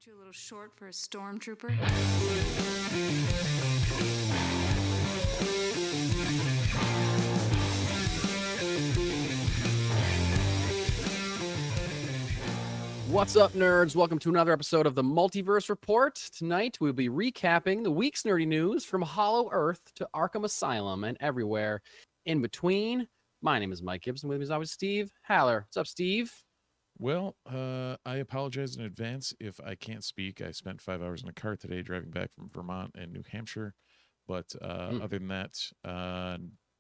Aren't you a little short for a stormtrooper? What's up, nerds? Welcome to another episode of the Multiverse Report. Tonight, we'll be recapping the week's nerdy news from Hollow Earth to Arkham Asylum and everywhere in between. My name is Mike Gibson. With me is always Steve Haller. What's up, Steve? Well, I apologize in advance if I can't speak. I spent 5 hours in a car today driving back from Vermont and New Hampshire. But other than that,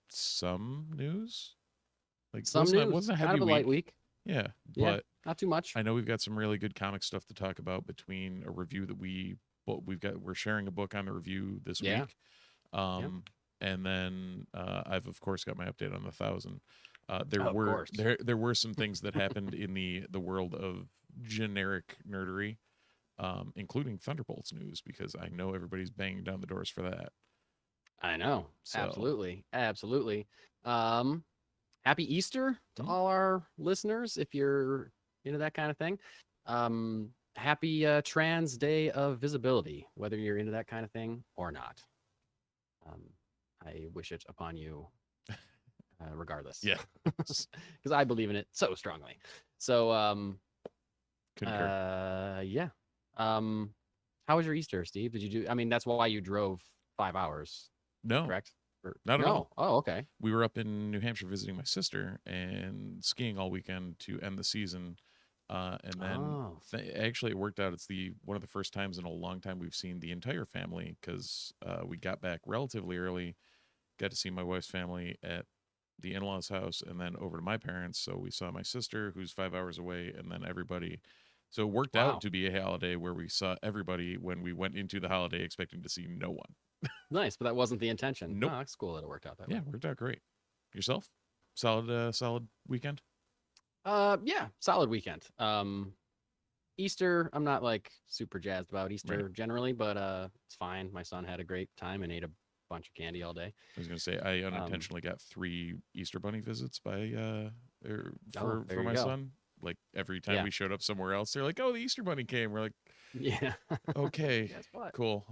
some news? Wasn't a heavy kind of a light week. Yeah, Yeah, but not too much. I know we've got some really good comic stuff to talk about between a review that we're sharing a book on the review this week. And then I've of course got my update on the 1,000. There were some things that happened in the world of generic nerdery, including Thunderbolts news, because I know everybody's banging down the doors for that. I know. So. Absolutely. Happy Easter to all our listeners, if you're into that kind of thing. Happy Trans Day of Visibility, whether you're into that kind of thing or not. I wish it upon you regardless. Yeah. Because I believe in it so strongly. So, concur. Yeah. How was your Easter, Steve? That's why you drove 5 hours. No. Correct? Not at all. Oh, okay. We were up in New Hampshire visiting my sister and skiing all weekend to end the season. And then actually it worked out. It's one of the first times in a long time we've seen the entire family, because we got back relatively early, got to see my wife's family at the in-laws' house, and then over to my parents. So we saw my sister, who's 5 hours away, and then everybody. So it worked out to be a holiday where we saw everybody when we went into the holiday expecting to see no one. Nice, but that wasn't the intention. Nope. Oh, that's cool that it worked out that way. Yeah, worked out great. Yourself? Solid weekend? Yeah, solid weekend. Easter, I'm not like super jazzed about Easter generally, but it's fine. My son had a great time and ate a bunch of candy all day. I was gonna say I unintentionally got 3 Easter bunny visits for my son. Like every time we showed up somewhere else, they're like, "Oh, the Easter bunny came." We're like, "Yeah, okay, cool."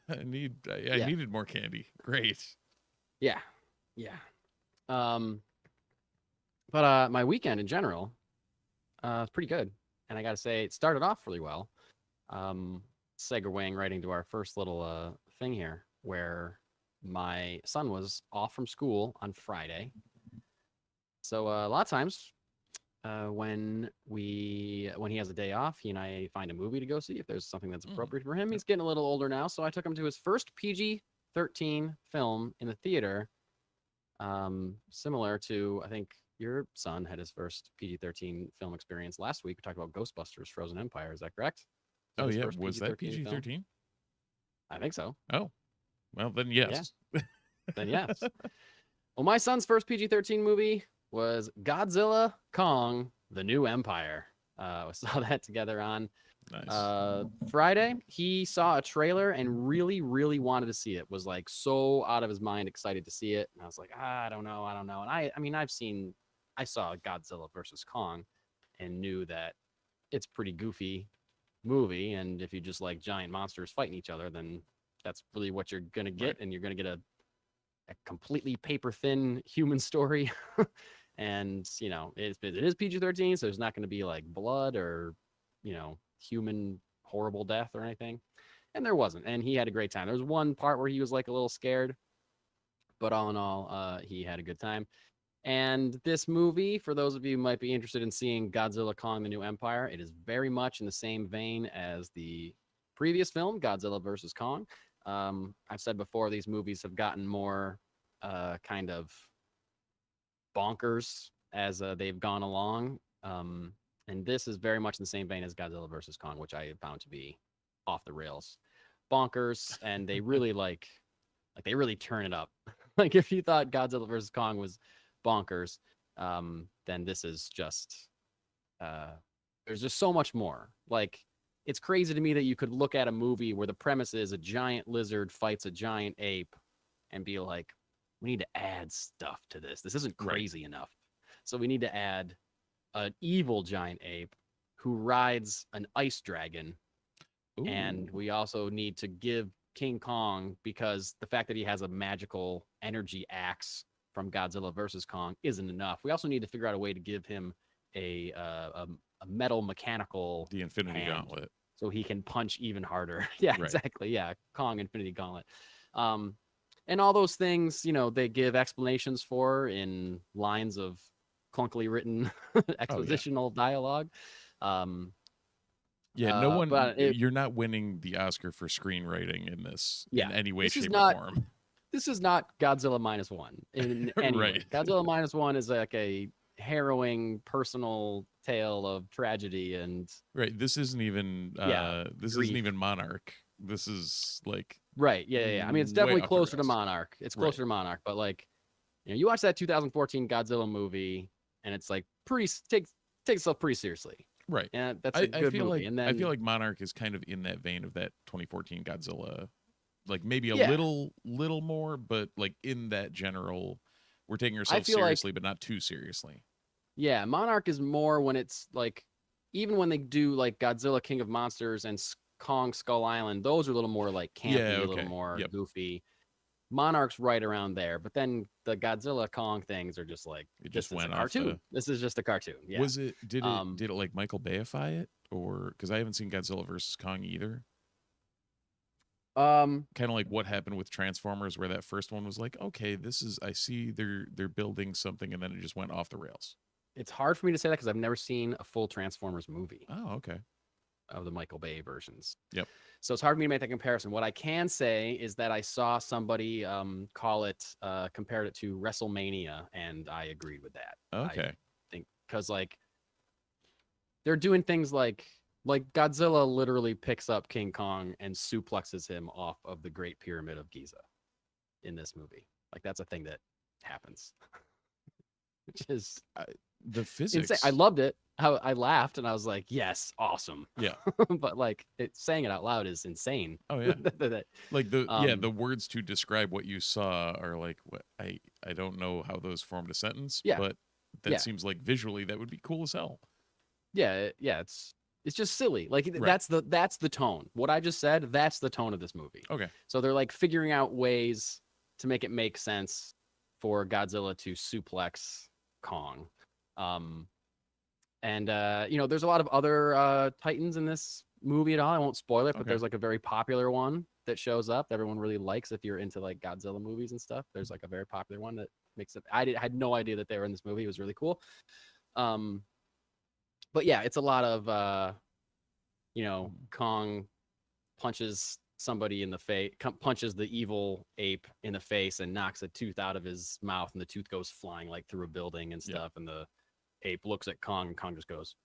I needed more candy. Great. Yeah. But my weekend in general, was pretty good, and I gotta say, it started off really well. Segueing right into our first little thing here, where my son was off from school on Friday. So a lot of times, when he has a day off, he and I find a movie to go see if there's something that's appropriate for him. He's getting a little older now, so I took him to his first PG-13 film in the theater. Similar to, I think your son had his first PG-13 film experience last week. We talked about Ghostbusters: Frozen Empire. Is that correct? Oh yeah, was that PG-13? I think so. Oh, well then yes. Yeah. Then yes. Well, my son's first PG-13 movie was Godzilla Kong: The New Empire. We saw that together on Friday. He saw a trailer and really, really wanted to see it. Was like so out of his mind excited to see it. And I was like, I don't know. And I saw Godzilla versus Kong and knew that it's a pretty goofy movie. And if you just like giant monsters fighting each other, then that's really what you're going to get. Right. And you're going to get a completely paper thin human story. And, it is PG-13, so there's not going to be like blood or, human horrible death or anything. And there wasn't. And he had a great time. There was one part where he was like a little scared, but all in all, he had a good time. And this movie, for those of you who might be interested in seeing Godzilla Kong: The New Empire, it is very much in the same vein as the previous film, Godzilla vs. Kong. I've said before, these movies have gotten more kind of bonkers as they've gone along, and this is very much in the same vein as Godzilla vs. Kong, which I found to be off the rails bonkers. And they really they really turn it up. Like if you thought Godzilla vs. Kong was bonkers, then this is just there's just so much more. Like, it's crazy to me that you could look at a movie where the premise is a giant lizard fights a giant ape and be like, we need to add stuff to this. This isn't crazy enough. So we need to add an evil giant ape who rides an ice dragon And we also need to give King Kong, because the fact that he has a magical energy axe from Godzilla versus Kong isn't enough. We also need to figure out a way to give him a metal mechanical the Infinity hand, Gauntlet, so he can punch even harder. Yeah, Right. exactly. Yeah, Kong Infinity Gauntlet. And all those things, they give explanations for in lines of clunkily written expositional dialogue. Yeah, no one. But You're not winning the Oscar for screenwriting in this Yeah, in any way, this is shape, not- or form. This is not Godzilla -1 in any way. Right. Godzilla -1 is like a harrowing personal tale of tragedy and Right. This isn't even. This grief. isn't even Monarch. This is like. right. Yeah. I mean, it's way definitely off the closer to rails. Monarch. It's Right. closer to Monarch, but like, you watch that 2014 Godzilla movie, and it's like takes itself pretty seriously. Right. And that's a good feel movie. like And then I feel like Monarch is kind of in that vein of that 2014 Godzilla, like maybe a Yeah. little more, but like in that general, we're taking ourselves feel like- seriously, but not too seriously. yeah, Monarch is more when it's like, even when they do like Godzilla King of Monsters and Kong Skull Island, those are a little more like campy, Yeah, a little okay. more Yep. goofy. Monarch's right around there, but then the Godzilla Kong things are just like, It just this is went a off cartoon. the- This is just a cartoon. Yeah. Was it? Did Um, it like Michael Bayify it, or because I haven't seen Godzilla versus Kong either. Kind of like what happened with Transformers, where that first one was like, okay, this is, I see they're building something, and then it just went off the rails. It's hard for me to say that because I've never seen a full Transformers movie Oh, okay. of the Michael Bay versions. Yep. So it's hard for me to make that comparison. What I can say is that I saw somebody compared it to WrestleMania, and I agreed with that. Okay. I think because like they're doing things like Godzilla literally picks up King Kong and suplexes him off of the Great Pyramid of Giza in this movie. Like that's a thing that happens, which is The physics. insane. I loved it. I laughed and I was like, yes, awesome. Yeah. But like saying it out loud is insane. Oh yeah. That- Like the words to describe what you saw are like, what I don't know how those formed a sentence. Yeah. But that Yeah. seems like visually that would be cool as hell. yeah, it's just silly. Like Right. that's the tone. What I just said, that's the tone of this movie. Okay. So they're like figuring out ways to make it make sense for Godzilla to suplex Kong. There's a lot of other Titans in this movie at all. I won't spoil it, but Okay. there's like a very popular one that shows up that everyone really likes if you're into like Godzilla movies and stuff. There's like a very popular one that makes it. I had no idea that they were in this movie. It was really cool. But yeah, it's a lot of Kong punches somebody in the face, punches the evil ape in the face and knocks a tooth out of his mouth, and the tooth goes flying like through a building and Yeah. stuff. And the ape looks at Kong, and Kong just goes,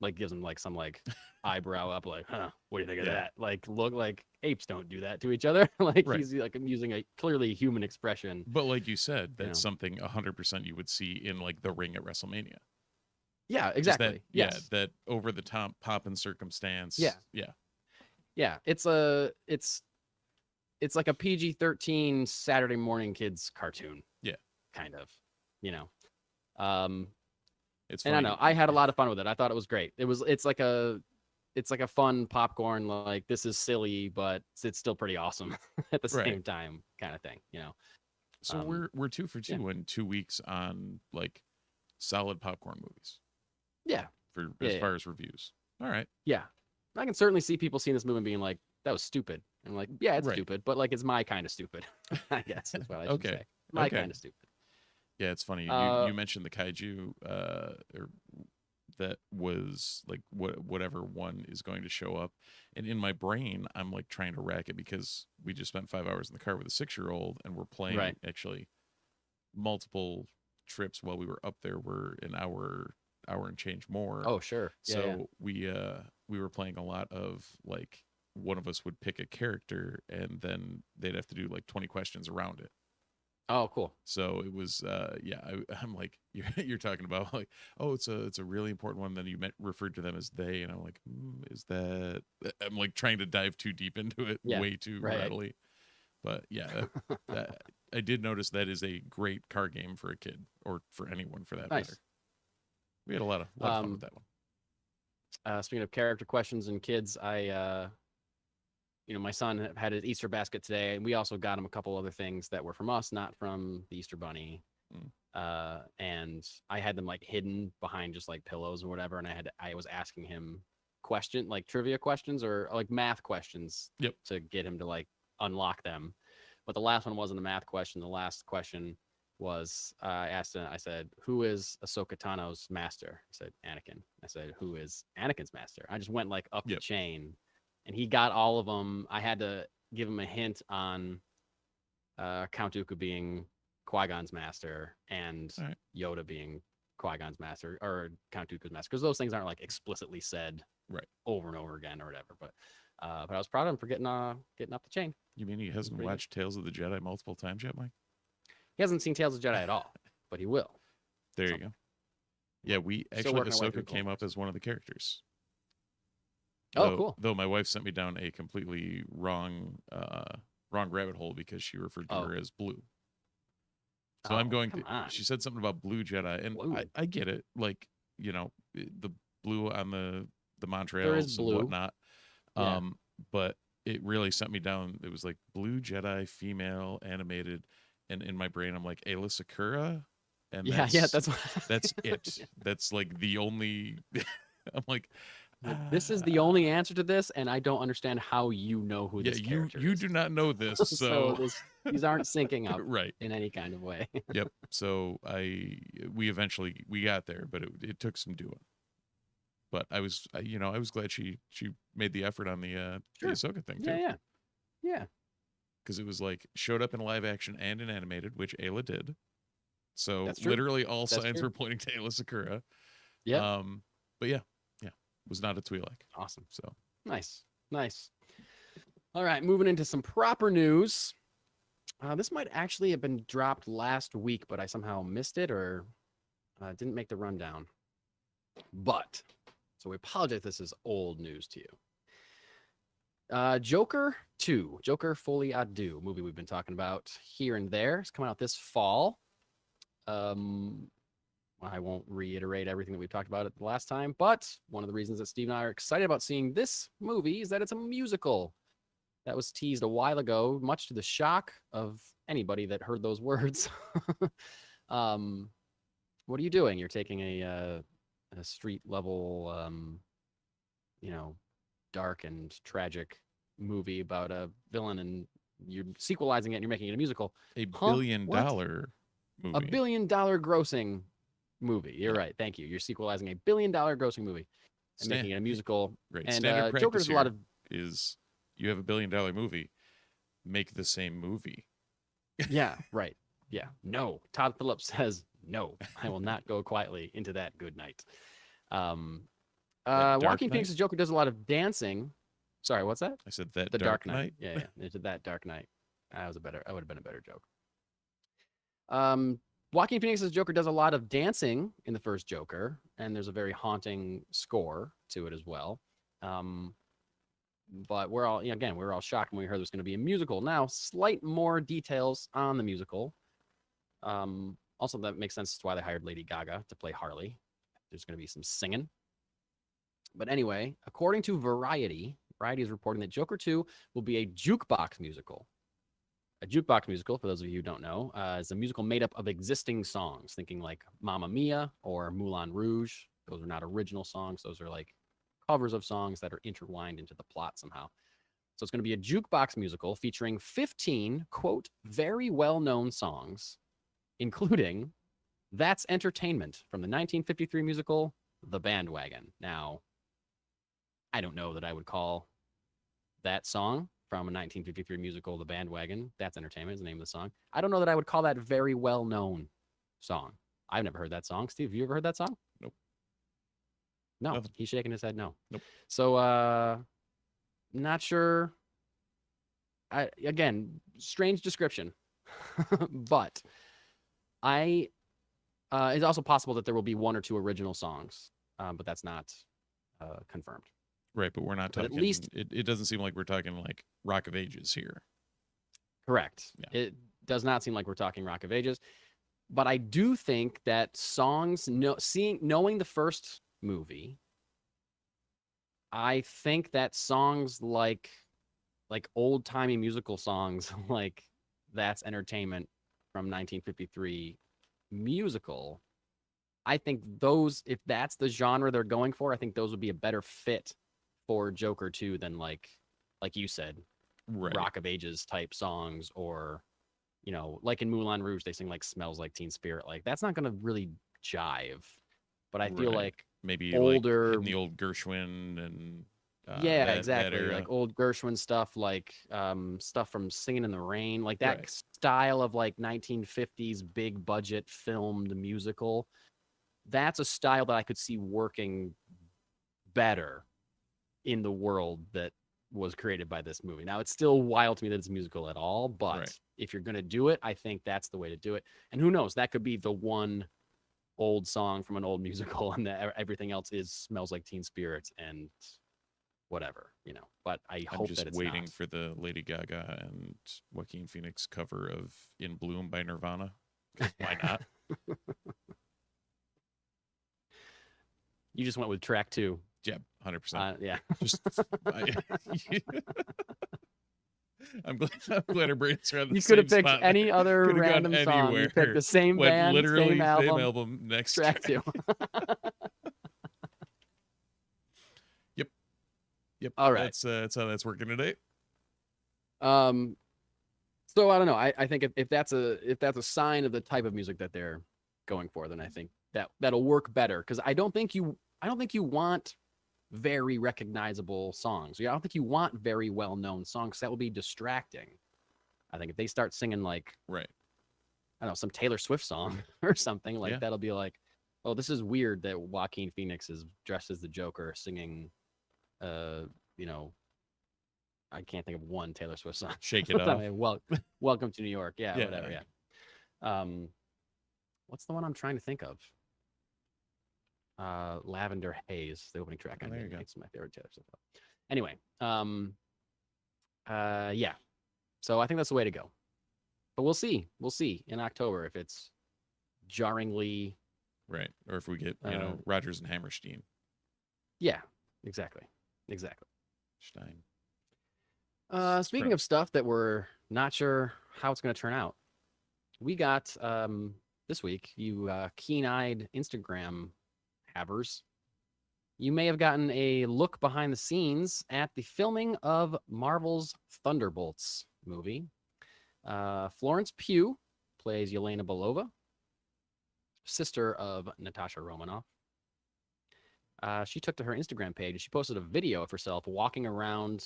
like gives him like some like eyebrow up, like, huh, what do you think of Yeah. that? Like, look, like apes don't do that to each other. Like Right. he's like using a clearly human expression. But like you said, You that's something 100% you would see in like the ring at WrestleMania. Yeah, Just exactly. That, Yes. Yeah, that over the top pop and circumstance. Yeah. Yeah. Yeah, it's like a PG-13 Saturday morning kids cartoon. Yeah. Kind of, It's And I funny. know I had a lot of fun with it. I thought it was great. It's like a fun popcorn, like this is silly, but it's still pretty awesome at the Right. same time kind of thing, So we're 2 for 2 in 2 weeks on like solid popcorn movies Yeah. for Yeah, as yeah. far as reviews. All right. Yeah. I can certainly see people seeing this movie and being like, that was stupid. And I'm like, yeah, it's Right. stupid, but like it's my kind of stupid. I guess is what I should Okay. say. My Okay. kind of stupid. Yeah, it's funny. Uh, You mentioned the kaiju, or that was like whatever one is going to show up, and in my brain, I'm like trying to rack it because we just spent 5 hours in the car with a 6-year-old, and we're playing Right. actually multiple trips while we were up there were an hour and change more. Oh, sure. Yeah, So yeah. we were playing a lot of like one of us would pick a character and then they'd have to do like 20 questions around it. Oh, cool. So it was I'm like you're talking about like, oh, it's a really important one. Then you referred to them as they, and I'm like, is that? I'm like trying to dive too deep into it Yeah, way too right. readily. But yeah, that, I did notice that is a great card game for a kid or for anyone for that Nice. matter. We had a lot of fun with that one. Speaking of character questions and kids, my son had his Easter basket today, and we also got him a couple other things that were from us, not from the Easter Bunny. And I had them like hidden behind just like pillows or whatever, and I was asking him trivia questions or like math questions to get him to like unlock them. But the last one wasn't a math question. The last question was I asked him, I said, who is Ahsoka Tano's master? He said, Anakin. I said, who is Anakin's master? I just went like up the chain, and he got all of them. I had to give him a hint on Count Dooku being Qui-Gon's master and Yoda being Qui-Gon's master or Count Dooku's master, because those things aren't like explicitly said over and over again or whatever. But I was proud of him for getting up the chain. You mean he hasn't watched Tales of the Jedi multiple times yet, Mike? He hasn't seen Tales of the Jedi at all, but he will. There you go. Yeah, we actually Ahsoka came up as one of the characters. Cool. Though my wife sent me down a completely wrong rabbit hole because she referred to her as Blue. So I'm going to. She said something about Blue Jedi, and I get it. Like, the blue on the Montreals and whatnot. Yeah. But it really sent me down. It was like Blue Jedi, female, animated, and in my brain I'm like Ayla Secura, and that's that's it. That's like the only. I'm like, this is the only answer to this, and I don't understand how you know who this character is. You do not know this, so these aren't syncing up right in any kind of way. Yep. So we eventually got there, but it took some doing. But I was glad she made the effort on the Ahsoka thing too. Yeah. Because it was like showed up in live action and in animated, which Ayla did. So That's true. literally all signs were pointing to Ayla Secura. Yeah. But yeah, was not a Twi'lek. Awesome. So nice. All right, moving into some proper news. This might actually have been dropped last week, but I somehow missed it or didn't make the rundown. But so we apologize if this is old news to you. Joker 2, Joker Folie à Deux, movie we've been talking about here and there. It's coming out this fall. I won't reiterate everything that we talked about the last time, but one of the reasons that Steve and I are excited about seeing this movie is that it's a musical. That was teased a while ago, much to the shock of anybody that heard those words. What are you doing? You're taking a street level, dark and tragic movie about a villain, and you're sequelizing it and you're making it a musical. $1 billion movie. $1 billion grossing movie. You're right. Thank you. You're sequelizing $1 billion grossing movie and making it a musical. Right. And Standard Joker does a lot of is you have $1 billion movie, make the same movie. Yeah. Right. Yeah. No. Todd Phillips says no. I will not go quietly into that good night. Joaquin Phoenix's Joker does a lot of dancing. Sorry, what's that? I said that the Dark Knight. Yeah. Into that Dark Knight. I would have been a better joke. Joaquin Phoenix's Joker does a lot of dancing in the first Joker, and there's a very haunting score to it as well. But we're all shocked when we heard there was going to be a musical. Now, slight more details on the musical. Also, that makes sense as to why they hired Lady Gaga to play Harley. There's going to be some singing. But anyway, according to Variety is reporting that Joker 2 will be a jukebox musical. A jukebox musical, for those of you who don't know, is a musical made up of existing songs, thinking like Mamma Mia or Moulin Rouge. Those are not original songs. Those are like covers of songs that are intertwined into the plot somehow. So it's going to be a jukebox musical featuring 15, quote, very well-known songs, including That's Entertainment from the 1953 musical, The Bandwagon. Now, I don't know that I would call that song from a 1953 musical, The Bandwagon, That's Entertainment is the name of the song. I don't know that I would call that very well-known song. I've never heard that song. Steve, have you ever heard that song? Nope. No, Nothing. He's shaking his head no. Nope. So, not sure. Again, strange description. But it's also possible that there will be one or two original songs, but that's not confirmed. Right, but we're not talking. At least it doesn't seem like we're talking like Rock of Ages here. Correct. Yeah. It does not seem like we're talking Rock of Ages, but I do think that songs, knowing the first movie, I think that songs like old timey musical songs like That's Entertainment from 1953 musical. I think those, if that's the genre they're going for, I think those would be a better fit for Joker 2 than like you said, Rock of Ages type songs, or like in Moulin Rouge they sing like Smells Like Teen Spirit. Like that's not gonna really jive. But I feel like maybe older, like hitting the old Gershwin and exactly, that like old Gershwin stuff, like stuff from Singing in the Rain, like that style of like 1950s big budget filmed musical. That's a style that I could see working better in the world that was created by this movie. Now, it's still wild to me that it's a musical at all, but if you're going to do it, I think that's the way to do it. And who knows, that could be the one old song from an old musical, and that everything else is Smells Like Teen Spirit and whatever, but I hope that it's waiting not. for the Lady Gaga and Joaquin Phoenix cover of In Bloom by Nirvana. Why not? You just went with track 2. Yeah, 100%. Yeah. I'm glad our brains are on the you same could have picked spot. any other random song. You picked the same band, literally same album, next track 2. Yep. All right. That's how that's working today. So I don't know. I think if that's a sign of the type of music that they're going for, then I think that'll work better, because I don't think you want very recognizable songs. I don't think you want very well-known songs. That will be distracting. I think if they start singing like I don't know, some Taylor Swift song or something, like that'll be like, oh, this is weird that Joaquin Phoenix is dressed as the Joker singing I can't think of one Taylor Swift song. Shake It Off. Welcome to New York. Yeah, whatever. Yeah. What's the one I'm trying to think of? Lavender Haze, the opening track. There you go. It's my favorite Taylor Swift. Anyway, yeah. So I think that's the way to go. But we'll see. We'll see in October if it's jarringly right, or if we get Rodgers and Hammerstein. Yeah, exactly. Stein. Speaking of stuff that we're not sure how it's going to turn out, we got this week, you keen-eyed Instagram havers, you may have gotten a look behind the scenes at the filming of Marvel's Thunderbolts movie. Florence Pugh plays Yelena Belova, sister of Natasha Romanoff. She took to her Instagram page and she posted a video of herself walking around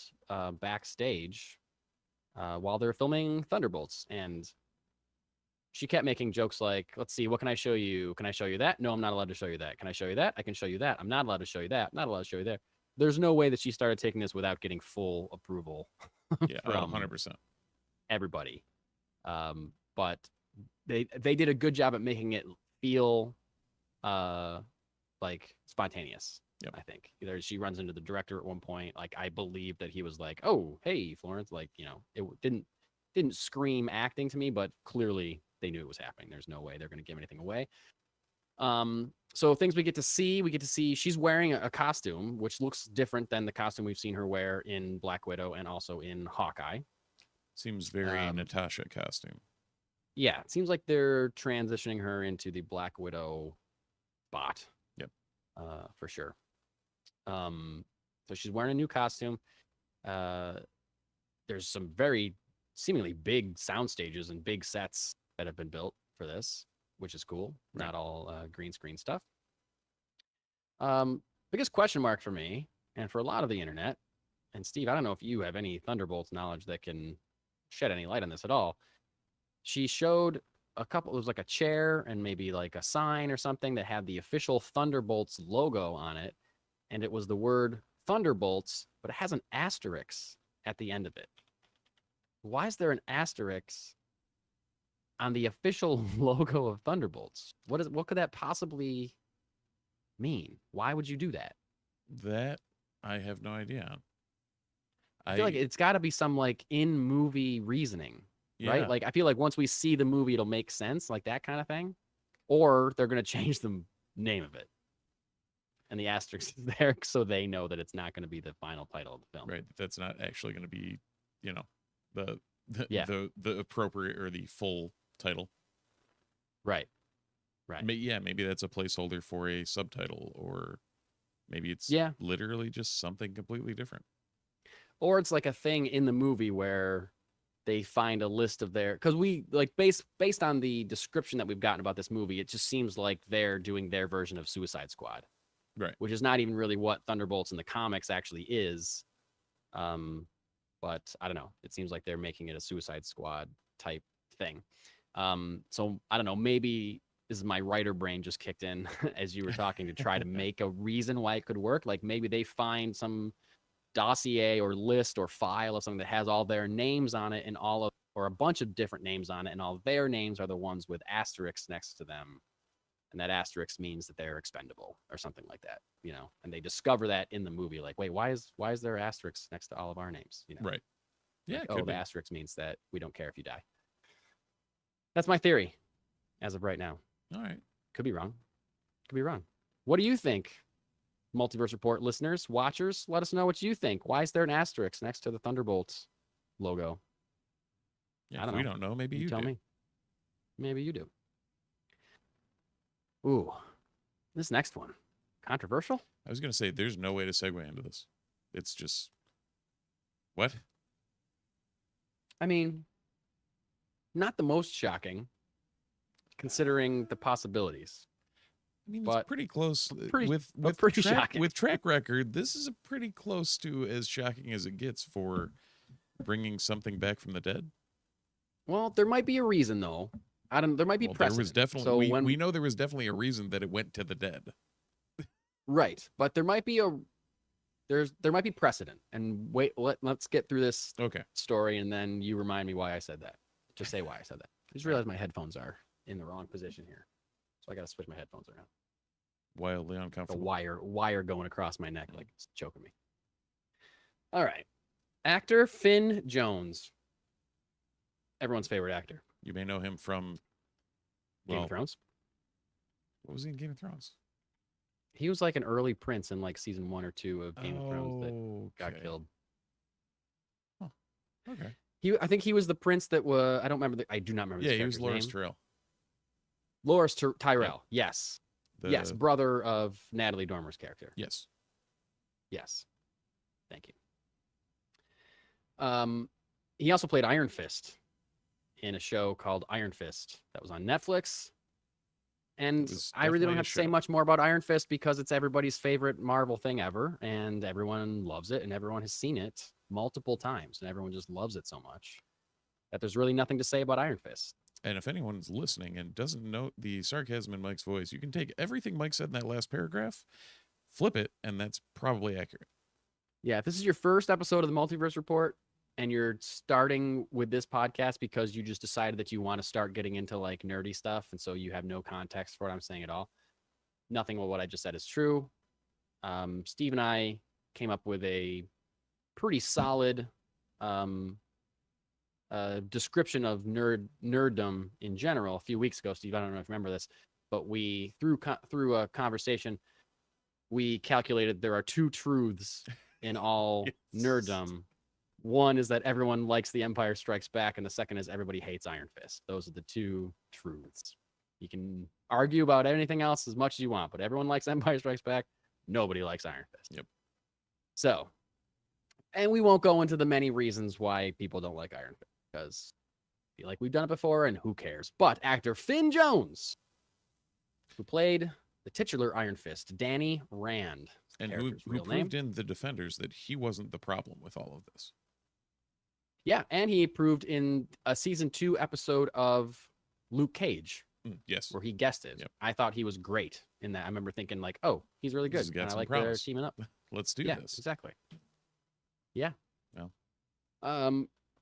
backstage while they're filming Thunderbolts. And she kept making jokes like, let's see, what can I show you? Can I show you that? No, I'm not allowed to show you that. Can I show you that? I can show you that. I'm not allowed to show you that. I'm not allowed to show you that. There's no way that she started taking this without getting full approval from 100%. Everybody. But they did a good job at making it feel like spontaneous. I think either she runs into the director at one point. Like I believe that he was like, "Oh, hey, Florence," like it didn't scream acting to me, but clearly they knew it was happening. There's no way they're going to give anything away. So things we get to see she's wearing a costume which looks different than the costume we've seen her wear in Black Widow and also in Hawkeye. Seems very Natasha costume. Yeah, it seems like they're transitioning her into the Black Widow bot. For sure. So she's wearing a new costume. There's some very seemingly big sound stages and big sets that have been built for this, which is cool. Not all green screen stuff. Biggest question mark for me and for a lot of the internet, and Steve, I don't know if you have any Thunderbolts knowledge that can shed any light on this at all. She showed a couple, it was like a chair and maybe like a sign or something that had the official Thunderbolts logo on it, and it was the word Thunderbolts, but it has an asterisk at the end of it. Why is there an asterisk on the official logo of Thunderbolts? What could that possibly mean? Why would you do that? That I have no idea. I feel like it's got to be some like in-movie reasoning. Right? Like, I feel like once we see the movie, it'll make sense, like that kind of thing. Or they're going to change the name of it. and the asterisk is there so they know that it's not going to be the final title of the film. Right. That's not actually going to be, the Yeah. the appropriate or the full title. Right. Right. Maybe that's a placeholder for a subtitle, or maybe it's literally just something completely different. Or it's like a thing in the movie where they find a list of because we like based on the description that we've gotten about this movie, it just seems like they're doing their version of Suicide Squad, right? Which is not even really what Thunderbolts in the comics actually is. But I don't know. It seems like they're making it a Suicide Squad type thing. So I don't know. Maybe this is my writer brain just kicked in as you were talking to try to make a reason why it could work. Like maybe they find some dossier or list or file of something that has all their names on it and or a bunch of different names on it, and all their names are the ones with asterisks next to them, and that asterisk means that they're expendable or something like that, and they discover that in the movie, like, wait, why is there asterisks next to all of our names, right? Yeah, like, the asterisk means that we don't care if you die. That's my theory as of right now. All right, could be wrong. What do you think? Multiverse Report listeners, watchers, let us know what you think. Why is there an asterisk next to the Thunderbolts logo? I don't know. We don't know. Maybe you tell do. me. Maybe you do. Ooh, this next one, controversial? I was going to say, there's no way to segue into this. It's just, what? I mean, not the most shocking, considering the possibilities. I mean, it's pretty close. Shocking. With track record, this is a pretty close to as shocking as it gets for bringing something back from the dead. Well, there might be a reason, though. There might be precedent. There was definitely, we know there was definitely a reason that it went to the dead. Right, but there might be there might be precedent. And let's get through this story, and then you remind me why I said that. Just say why I said that. I just realized my headphones are in the wrong position here. So I got to switch my headphones around. Wildly uncomfortable. The wire going across my neck, like it's choking me. All right. Actor Finn Jones. Everyone's favorite actor. You may know him from Game of Thrones. What was he in Game of Thrones? He was like an early prince in like season 1 or 2 of Game of Thrones that got killed. Oh, okay. I think he was the prince that was. I do not remember. Yeah, he was Loras Tyrell. Loras Tyrell. Yeah. Yes. Yes, brother of Natalie Dormer's character. Yes. Thank you. He also played Iron Fist in a show called Iron Fist that was on Netflix. And I really don't have to say much more about Iron Fist because it's everybody's favorite Marvel thing ever, and everyone loves it, and everyone has seen it multiple times, and everyone just loves it so much that there's really nothing to say about Iron Fist. And if anyone's listening and doesn't note the sarcasm in Mike's voice, you can take everything Mike said in that last paragraph, flip it, and that's probably accurate. Yeah, if this is your first episode of the Multiverse Report and you're starting with this podcast because you just decided that you want to start getting into like nerdy stuff, and so you have no context for what I'm saying at all, nothing of what I just said is true. Steve and I came up with a pretty solid description of nerddom in general a few weeks ago. Steve, I don't know if you remember this, but we through a conversation, we calculated there are 2 truths in all nerddom. One is that everyone likes The Empire Strikes Back, and the second is everybody hates Iron Fist. Those are the 2 truths. You can argue about anything else as much as you want, but everyone likes Empire Strikes Back. Nobody likes Iron Fist. Yep. So, and we won't go into the many reasons why people don't like Iron Fist, because I feel like we've done it before, and who cares? But actor Finn Jones, who played the titular Iron Fist, Danny Rand, and who proved in The Defenders that he wasn't the problem with all of this. Yeah, and he proved in a season 2 episode of Luke Cage. Yes. Where he guested. Yep. I thought he was great in that. I remember thinking like, oh, he's really good. And I like their teaming up. Let's do this. Exactly. Yeah. Well.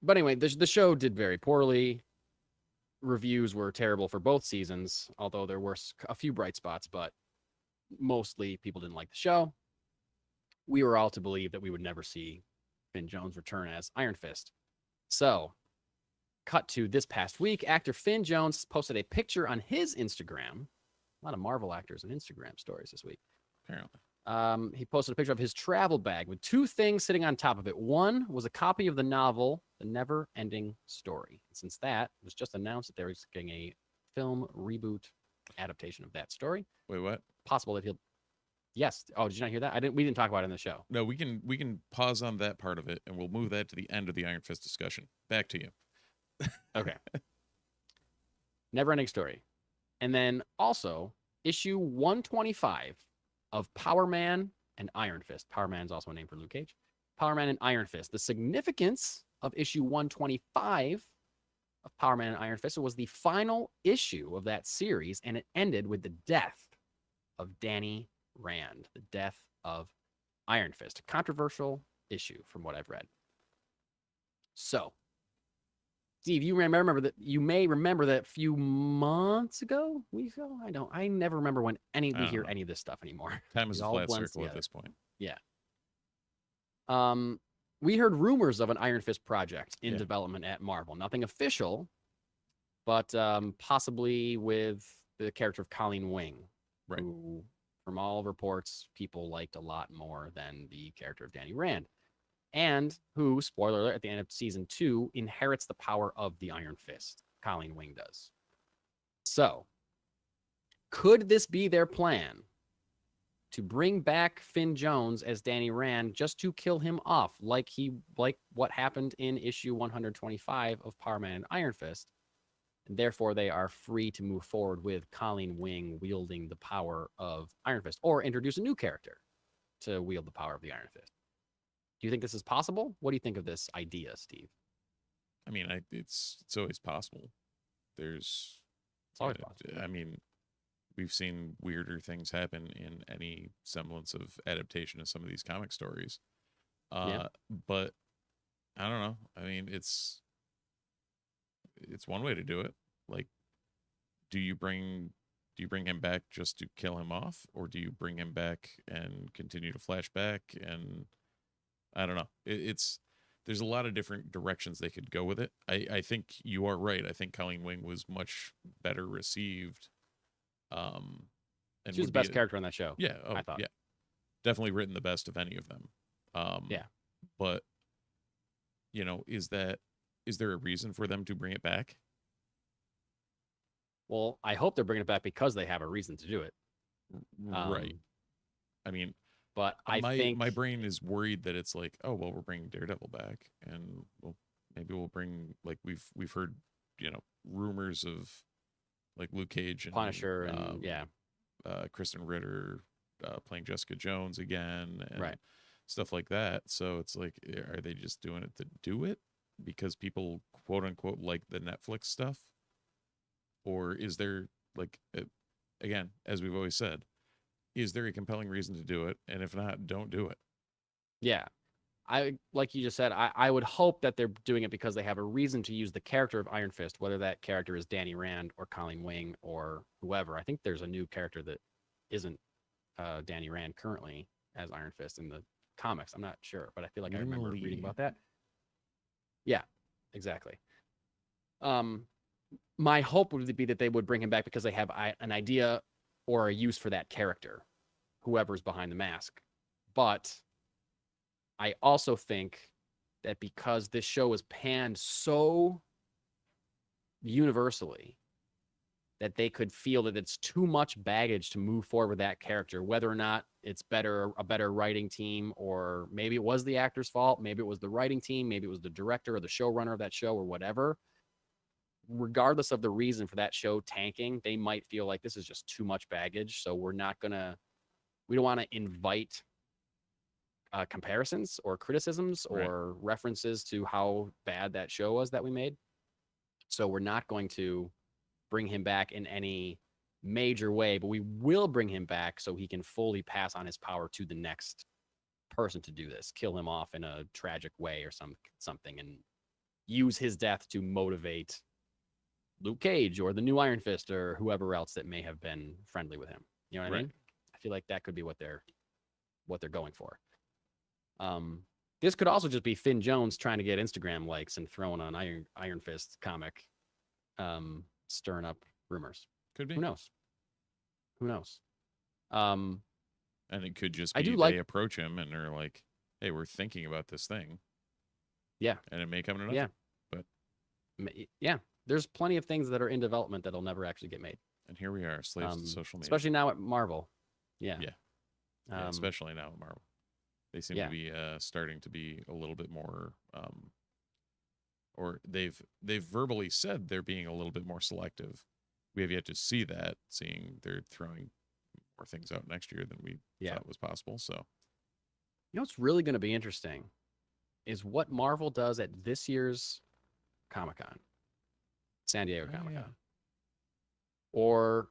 But anyway, the show did very poorly. Reviews were terrible for both seasons, although there were a few bright spots, but mostly people didn't like the show. We were all to believe that we would never see Finn Jones return as Iron Fist. So, cut to this past week, actor Finn Jones posted a picture on his Instagram. A lot of Marvel actors and Instagram stories this week. Apparently. he posted a picture of his travel bag with 2 things sitting on top of it. One was a copy of the novel, The Never Ending Story. And since that was just announced that they're getting a film reboot adaptation of that story. Wait, what? Possible that he'll. Yes. Oh, did you not hear that? We didn't talk about it in the show. No, we can pause on that part of it, and we'll move that to the end of the Iron Fist discussion. Back to you. Okay. Never Ending Story. And then also issue 125 of Power Man and Iron Fist. Power Man is also a name for Luke Cage. Power Man and Iron Fist. The significance of issue 125 of Power Man and Iron Fist was the final issue of that series, and it ended with the death of Danny Rand, the death of Iron Fist. A controversial issue from what I've read. So, Steve, you may remember that a few months ago, weeks ago. I never remember when we hear any of this stuff anymore. Time is a flat circle at this point. Yeah. We heard rumors of an Iron Fist project in development at Marvel. Nothing official, but possibly with the character of Colleen Wing, right? Who, from all reports, people liked a lot more than the character of Danny Rand. And who, spoiler alert, at the end of season 2, inherits the power of the Iron Fist. Colleen Wing does. So, could this be their plan? To bring back Finn Jones as Danny Rand just to kill him off, like what happened in issue 125 of Power Man and Iron Fist. And therefore, they are free to move forward with Colleen Wing wielding the power of Iron Fist, or introduce a new character to wield the power of the Iron Fist. Do you think this is possible? What do you think of this idea, Steve? I mean, it's always possible. It's always possible. I mean, we've seen weirder things happen in any semblance of adaptation of some of these comic stories. But I don't know. I mean, it's one way to do it. Like, do you bring him back just to kill him off, or do you bring him back and continue to flash back? And I don't know. There's a lot of different directions they could go with it. I think you are right. I think Colleen Wing was much better received. And she was the best character on that show. Yeah, I thought. Yeah, definitely written the best of any of them. But is there a reason for them to bring it back? Well, I hope they're bringing it back because they have a reason to do it. Right. I mean, but I think my brain is worried that it's like, oh well, we're bringing Daredevil back, and maybe we'll bring, like, we've heard rumors of like Luke Cage and Punisher and Kristen Ritter playing Jessica Jones again, and right, stuff like that. So it's like, are they just doing it to do it because people quote unquote like the Netflix stuff, or is there, like, again, as we've always said, is there a compelling reason to do it? And if not, don't do it. Yeah. Like you just said, I would hope that they're doing it because they have a reason to use the character of Iron Fist, whether that character is Danny Rand or Colleen Wing or whoever. I think there's a new character that isn't Danny Rand currently as Iron Fist in the comics. I'm not sure, but I feel like I remember reading about that. Yeah, exactly. My hope would be that they would bring him back because they have an idea or a use for that character, whoever's behind the mask. But I also think that because this show is panned so universally that they could feel that it's too much baggage to move forward with that character, whether or not it's a better writing team, or maybe it was the actor's fault, maybe it was the writing team, maybe it was the director or the showrunner of that show or whatever. Regardless of the reason for that show tanking, they might feel like this is just too much baggage. So we don't want to invite comparisons or criticisms or references to how bad that show was that we made. So we're not going to bring him back in any major way, but we will bring him back so he can fully pass on his power to the next person to do this, kill him off in a tragic way or something, and use his death to motivate Luke Cage or the new Iron Fist or whoever else that may have been friendly with him. You know what I mean? I feel like that could be what they're going for. This could also just be Finn Jones trying to get Instagram likes and throwing an Iron Fist comic, stirring up rumors. Could be. Who knows? And it could just I be do like. they approach him and they're like, "Hey, we're thinking about this thing." Yeah. And it may come to nothing. Yeah. But Yeah, there's plenty of things that are in development that'll never actually get made. and here we are, slaves to social media. Especially now at Marvel. Yeah. Yeah, especially now at Marvel. They seem to be starting to be a little bit more, or they've verbally said they're being a little bit more selective. We have yet to see that, seeing they're throwing more things out next year than we thought was possible. So, you know what's really going to be interesting is what Marvel does at this year's Comic-Con, San Diego Comic-Con, or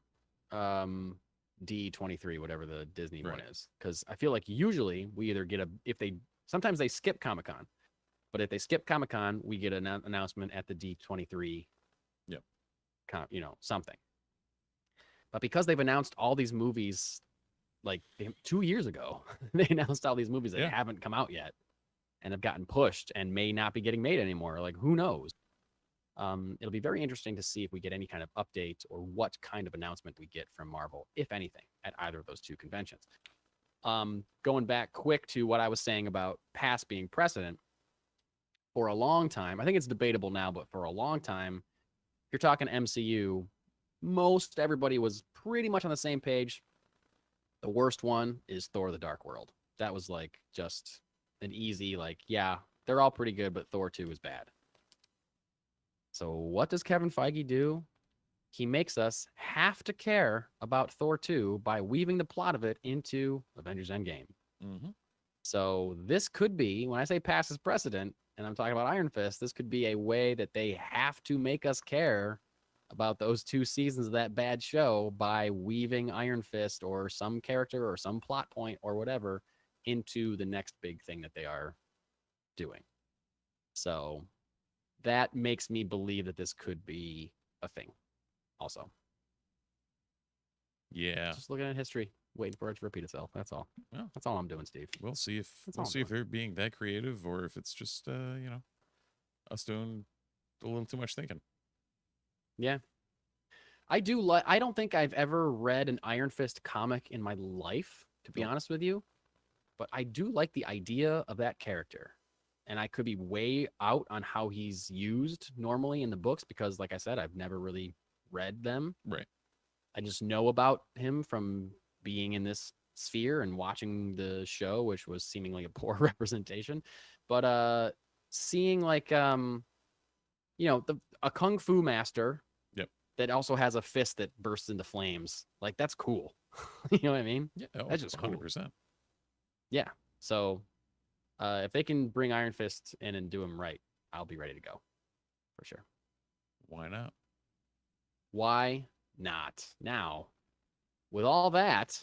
D23, whatever the Disney one is. Because I feel like usually we either get sometimes they skip Comic-Con, but if they skip Comic-Con, we get an announcement at the D23. Yep. Something. But because they've announced all these movies, like 2 years ago, they announced all these movies that haven't come out yet and have gotten pushed and may not be getting made anymore. Like, who knows? It'll be very interesting to see if we get any kind of update or what kind of announcement we get from Marvel, if anything, at either of those two conventions. Going back quick to what I was saying about past being precedent, for a long time, I think it's debatable now, but for a long time, if you're talking MCU, most everybody was pretty much on the same page. The worst one is Thor: The Dark World. That was like just an easy, like, yeah, they're all pretty good, but Thor 2 is bad. So what does Kevin Feige do? He makes us have to care about Thor 2 by weaving the plot of it into Avengers Endgame. Mm-hmm. So this could be, when I say past as precedent, and I'm talking about Iron Fist, this could be a way that they have to make us care about those 2 seasons of that bad show by weaving Iron Fist or some character or some plot point or whatever into the next big thing that they are doing. So that makes me believe that this could be a thing also. Yeah. Just looking at history, waiting for it to repeat itself. That's all. Well, that's all I'm doing, Steve. We'll see if if they're being that creative or if it's just us doing a little too much thinking. Yeah. I don't think I've ever read an Iron Fist comic in my life, to be honest with you. But I do like the idea of that character. And I could be way out on how he's used normally in the books because, like I said, I've never really read them. Right. I just know about him from being in this sphere and watching the show, which was seemingly a poor representation. But seeing like a kung fu master that also has a fist that bursts into flames, like that's cool. You know what I mean? Yeah, that's just 100%. Cool. Yeah. So if they can bring Iron Fist in and do him right, I'll be ready to go for sure. Why not? Why not? Now, with all that,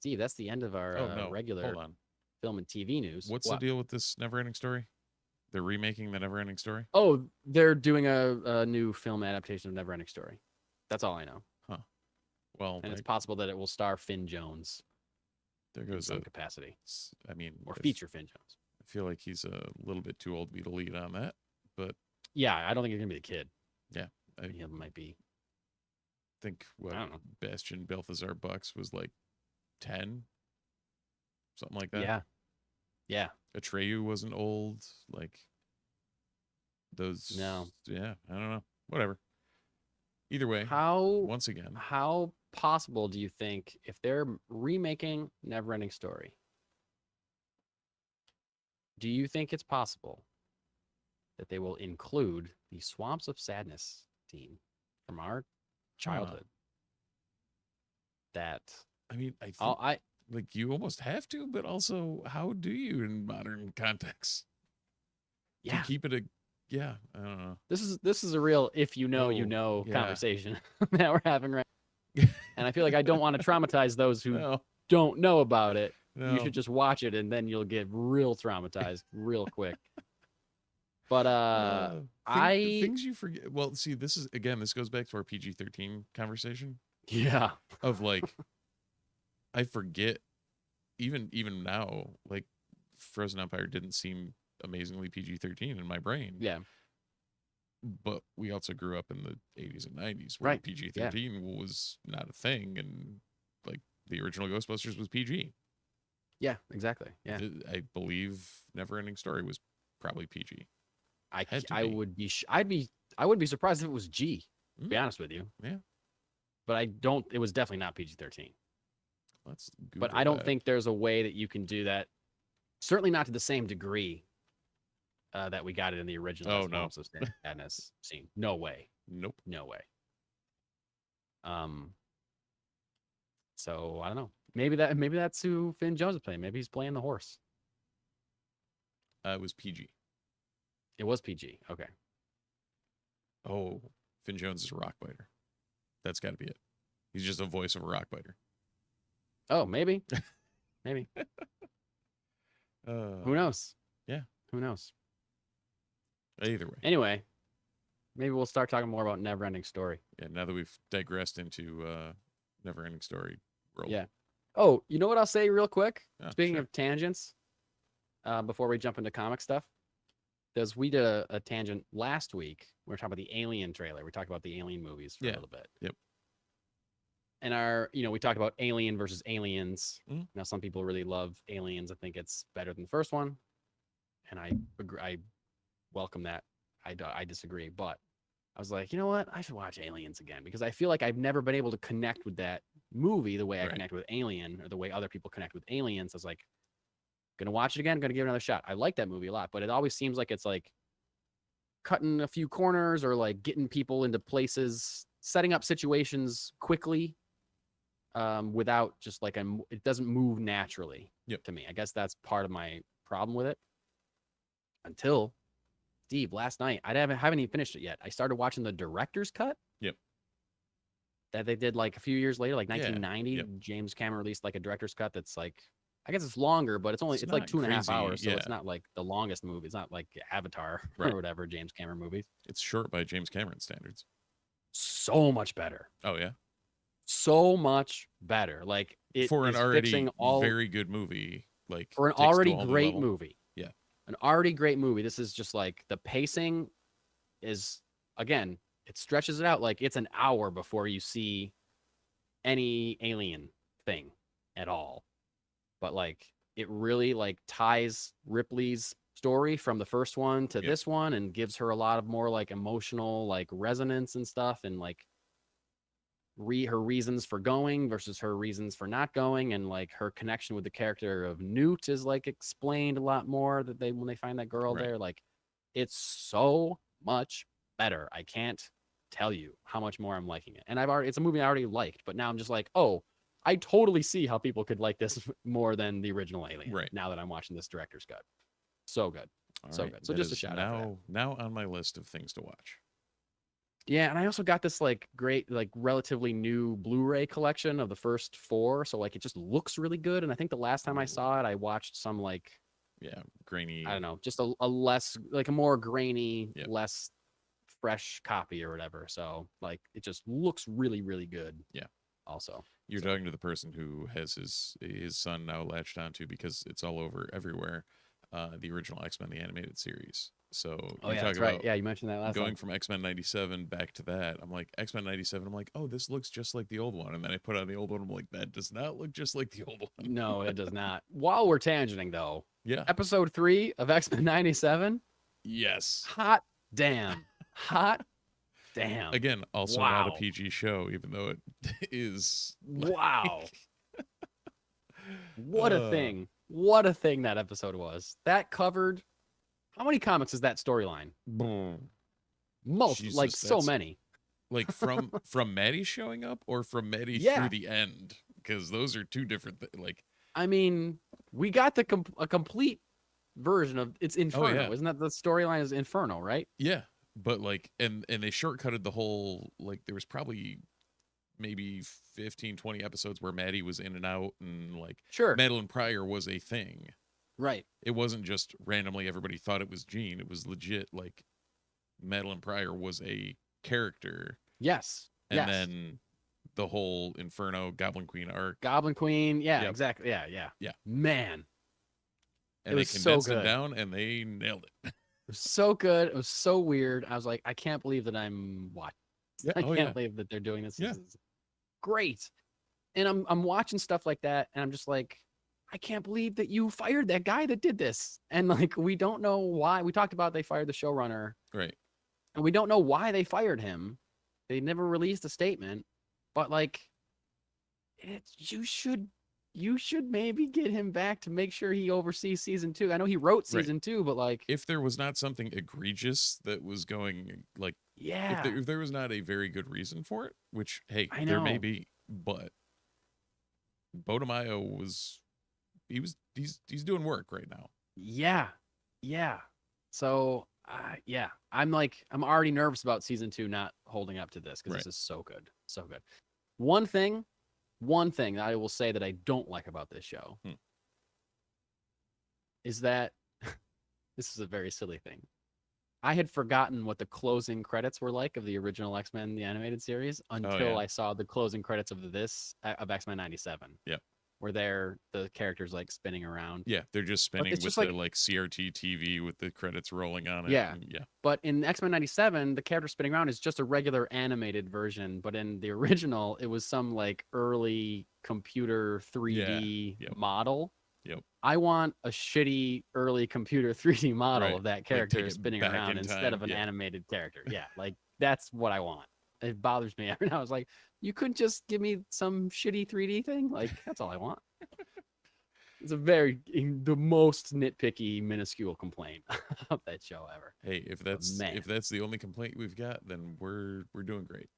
Steve, that's the end of our regular film and TV news. What's the deal with this Neverending Story? They're remaking the Neverending Story? Oh, they're doing a new film adaptation of Neverending Story. That's all I know. Huh. Well, and it's possible that it will star Finn Jones. There goes some capacity. I mean, or feature Finn Jones. I feel like he's a little bit too old to be the lead on that, but yeah, I don't think he's gonna be the kid. Yeah, he might be. I think I don't know. Bastian Balthazar Bucks was like 10, something like that. Yeah, yeah. Atreyu wasn't old. Like those. No. Yeah, I don't know. Whatever. Either way, once again, how possible do you think if they're remaking Neverending Story? Do you think it's possible that they will include the Swamps of Sadness theme from our childhood? That I mean, I like you almost have to, but also how do you in modern context? Yeah, to keep it I don't know. This is a real conversation that we're having right now. And I feel like I don't want to traumatize those who don't know about it. No. You should just watch it and then you'll get real traumatized real quick. But things you forget. Well, see, this goes back to our PG-13 conversation. Yeah. Of like I forget even now, like Frozen Empire didn't seem amazingly PG-13 in my brain. Yeah. But we also grew up in the 80s and 90s where PG-13 was not a thing, and like The original Ghostbusters was PG. Yeah, exactly. Yeah. I believe Neverending Story was probably PG. I would be surprised if it was G, to be honest with you. Yeah. But it was definitely not PG-13. Let's Google But I don't that. think there's a way that you can do that. Certainly not to the same degree that we got it in the original. Oh, no. Sadness scene. No way. Nope. No way. So I don't know. Maybe that's who Finn Jones is playing. Maybe he's playing the horse. It was PG. It was PG. Okay. Oh, Finn Jones is a rock biter. That's got to be it. He's just a voice of a rock biter. Oh, maybe. Maybe. Who knows? Yeah. Who knows? Either way. Anyway, maybe we'll start talking more about Neverending Story. Yeah, now that we've digressed into Neverending Story world. Yeah. Oh, you know what I'll say real quick? Speaking sure. of tangents, before we jump into comic stuff, because we did a tangent last week. We were talking about the Alien trailer. We talked about the Alien movies for a little bit. Yep. And we talked about Alien versus Aliens. Now, some people really love Aliens. I think it's better than the first one. And I agree, I welcome that. I disagree. But I was like, you know what? I should watch Aliens again because I feel like I've never been able to connect with that movie the way I connect with Alien or the way other people connect with Aliens. I was like, gonna watch it again, gonna give it another shot. I like that movie a lot, but it always seems like it's like cutting a few corners or like getting people into places, setting up situations quickly, without just like it doesn't move naturally to me. I guess that's part of my problem with it. Until Steve, last night, I haven't even finished it yet. I started watching the director's cut. Yep. That they did like a few years later, like 1990. Yep. James Cameron released like a director's cut that's like, I guess it's longer, but it's like 2.5 hours. So it's not like the longest movie. It's not like Avatar or whatever James Cameron movies. It's short by James Cameron standards. So much better. Oh, yeah. So much better. Like it for an already very good movie. Like for an already great movie. Yeah. An already great movie. This is just like the pacing is, again, it stretches it out. Like it's an hour before you see any alien thing at all. But like it really like ties Ripley's story from the first one to this one and gives her a lot of more like emotional like resonance and stuff, and like her reasons for going versus her reasons for not going, and like her connection with the character of Newt is like explained a lot more that when they find that girl there. Like it's so much better. I can't tell you how much more I'm liking it. And it's a movie I already liked, but now I'm just like, oh, I totally see how people could like this more than the original Alien. Right. Now that I'm watching this director's cut. So good. Good. So just a shout out. Now on my list of things to watch. Yeah, and I also got this like great, like relatively new Blu-ray collection of the first 4. So like it just looks really good. And I think the last time I saw it, I watched some like grainy. I don't know, just a less like a more grainy, less fresh copy or whatever. So like it just looks really, really good. Yeah. Also. You're talking to the person who has his son now latched onto, because it's all over everywhere, the original X-Men the animated series. So that's right. Yeah, you mentioned that last going time. From X-Men 97 back to that. I'm like, X-Men 97, I'm like, oh, this looks just like the old one. And then I put on the old one, I'm like, that does not look just like the old one. No, it does not. While we're tangenting though, episode 3 of X-Men 97. Yes. Hot damn. Hot damn. Again, also not a PG show, even though it is. Wow. What a thing. What a thing that episode was. That covered. How many comics is that storyline? Boom. Like so many. Like from Maddie showing up or from Maddie through the end? Because those are two different things. Like, I mean, we got a complete version of it's Inferno. Isn't that the storyline is Inferno, right? Yeah. But like, and they shortcutted the whole, like there was probably maybe 15, 20 episodes where Maddie was in and out, and like Madeline Pryor was a thing. Right. It wasn't just randomly everybody thought it was Jean. It was legit like Madeline Pryor was a character. Yes. And then the whole Inferno Goblin Queen arc. Goblin Queen. Yeah, exactly. Yeah. Man. And they condensed it down and they nailed it. It was so good. It was so weird. I was like, I can't believe that I'm watching. I can't believe that they're doing this. This is great. And I'm watching stuff like that, and I'm just like, I can't believe that you fired that guy that did this. And like, we don't know why. We talked about they fired the showrunner. Right. And we don't know why they fired him. They never released a statement. But like, you should maybe get him back to make sure he oversees season 2. I know he wrote season 2, but like, if there was not something egregious that was going, like, yeah, if there was not a very good reason for it, which, hey, I there know. may be, but Bodemayo he's doing work right now. Yeah. So yeah, I'm already nervous about season 2 not holding up to this, because this is so good. One thing that I will say that I don't like about this show is that this is a very silly thing. I had forgotten what the closing credits were like of the original X-Men, the animated series, until I saw the closing credits of X-Men 97. Yep. Where the characters like spinning around. Yeah, they're just spinning with their like CRT TV with the credits rolling on it. Yeah. Yeah. But in X-Men 97, the character spinning around is just a regular animated version. But in the original, it was some like early computer 3D model. Yep. I want a shitty early computer 3D model of that character like spinning around instead of an animated character. Yeah, like that's what I want. It bothers me every now. I was like, you couldn't just give me some shitty 3D thing? Like, that's all I want. It's the most nitpicky, minuscule complaint of that show ever. Hey, if that's the only complaint we've got, then we're doing great.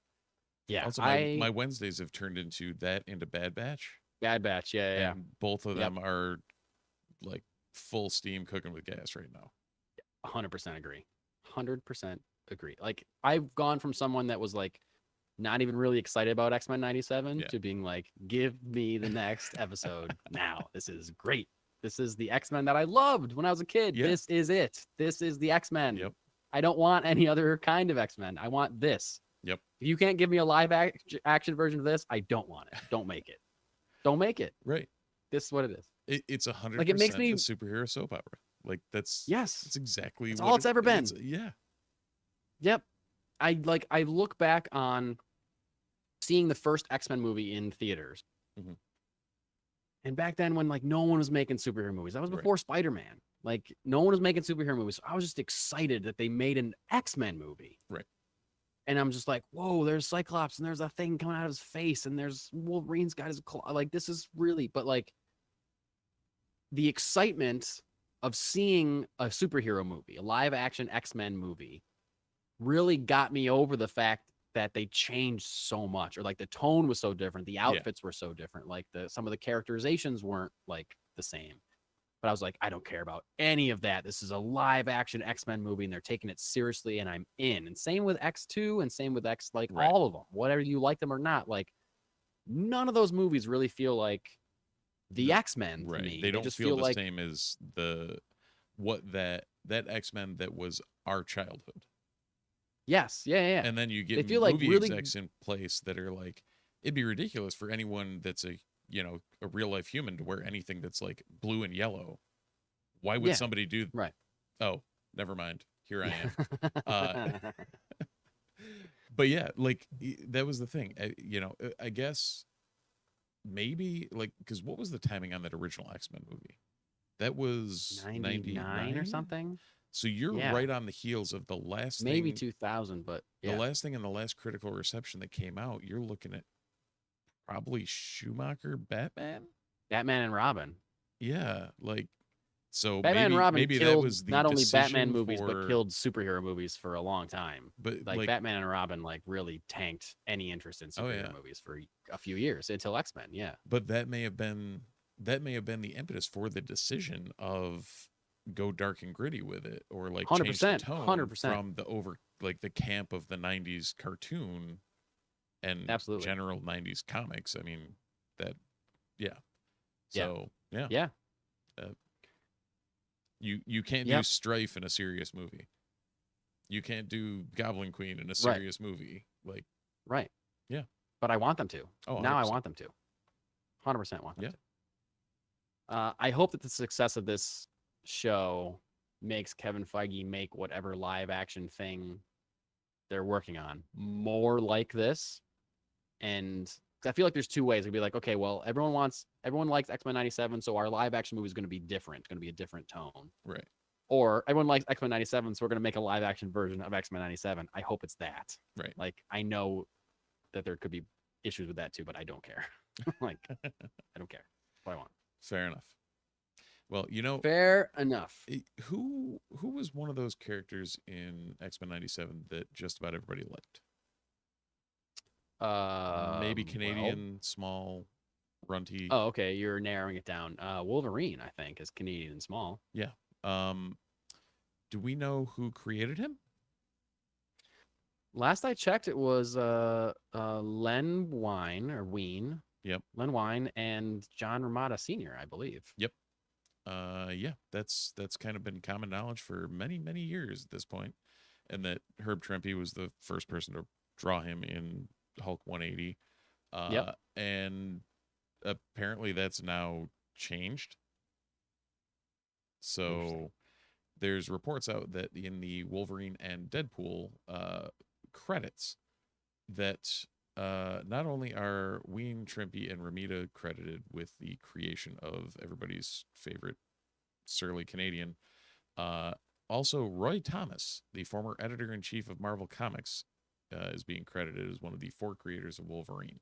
Yeah. Also, my Wednesdays have turned into that and a Bad Batch. Bad Batch, yeah. And both of them are like full steam cooking with gas right now. 100% agree. 100% agree. Like, I've gone from someone that was like not even really excited about X-Men 97 to being like, give me the next episode now. This is great. This is the X-Men that I loved when I was a kid. Yeah. This is it. This is the X-Men. Yep. I don't want any other kind of X-Men. I want this. Yep. If you can't give me a live action version of this, I don't want it. Don't make it. Don't make it. Right. This is what it is. It's 100% like, it makes me a superhero soap opera. Like, that's exactly all it's ever been. Yeah. Yep. I look back on seeing the first X-Men movie in theaters. Mm-hmm. And back then, when like no one was making superhero movies, that was before Spider-Man. Like, no one was making superhero movies. So I was just excited that they made an X-Men movie. Right. And I'm just like, whoa, there's Cyclops and there's a thing coming out of his face and there's Wolverine's got his claw. Like, this is really, but like the excitement of seeing a superhero movie, a live action X-Men movie, really got me over the fact that they changed so much, or like the tone was so different. The outfits were so different. Like some of the characterizations weren't like the same. But I was like, I don't care about any of that. This is a live action X-Men movie and they're taking it seriously and I'm in. And same with X2 and same with all of them, whatever you like them or not. Like, none of those movies really feel like the X-Men to me. They don't just feel the same as that X-Men that was our childhood. Yes. Yeah. And then you get movie like execs in place that are like, it'd be ridiculous for anyone that's a real life human to wear anything that's like blue and yellow. Why would somebody do right? Oh, never mind. Here I am. But yeah, like that was the thing. I guess maybe like, because what was the timing on that original X-Men movie? That was 99 or something. So you're right on the heels of the last maybe 2000, but the last thing and the last critical reception that came out, you're looking at probably Schumacher Batman and Robin. Yeah, like, so Batman and Robin maybe killed that was the not only Batman movies but killed superhero movies for a long time. But like Batman and Robin like really tanked any interest in superhero movies for a few years until X-Men. Yeah. But that may have been the impetus for the decision of go dark and gritty with it, or like 100%, change the tone 100%. from the camp of the 90s cartoon and general 90s comics. I mean, that you can't do Strife in a serious movie. You can't do Goblin Queen in a serious movie. Like, yeah, but I want them to. Oh, now 100%. I want them to. 100% want them to. I hope that the success of this show makes Kevin Feige make whatever live action thing they're working on more like this, and I feel like there's two ways. It'd be like, okay, well, everyone likes X-Men 97, so our live action movie is going to be different. It's going to be a different tone. Right. Or everyone likes X-Men 97, so we're going to make a live action version of X-Men 97. I hope it's that. Right. Like, I know that there could be issues with that too, but I don't care. Like, I don't care. That's what I want. Fair enough. Well, fair enough. Who was one of those characters in X-Men 97 that just about everybody liked? Maybe Canadian, small, runty. Oh, okay. You're narrowing it down. Wolverine, I think, is Canadian and small. Yeah. Do we know who created him? Last I checked, it was Len Wein. Yep. Len Wein and John Romita Sr., I believe. Yep. Yeah, that's kind of been common knowledge for many, many years at this point, and that Herb Trimpe was the first person to draw him in Hulk 180. Yep. And apparently that's now changed. So there's reports out that in the Wolverine and Deadpool credits that not only are Ween, Trimpe, and Romita credited with the creation of everybody's favorite surly Canadian, also Roy Thomas, the former editor-in-chief of Marvel Comics, is being credited as one of the 4 creators of Wolverine.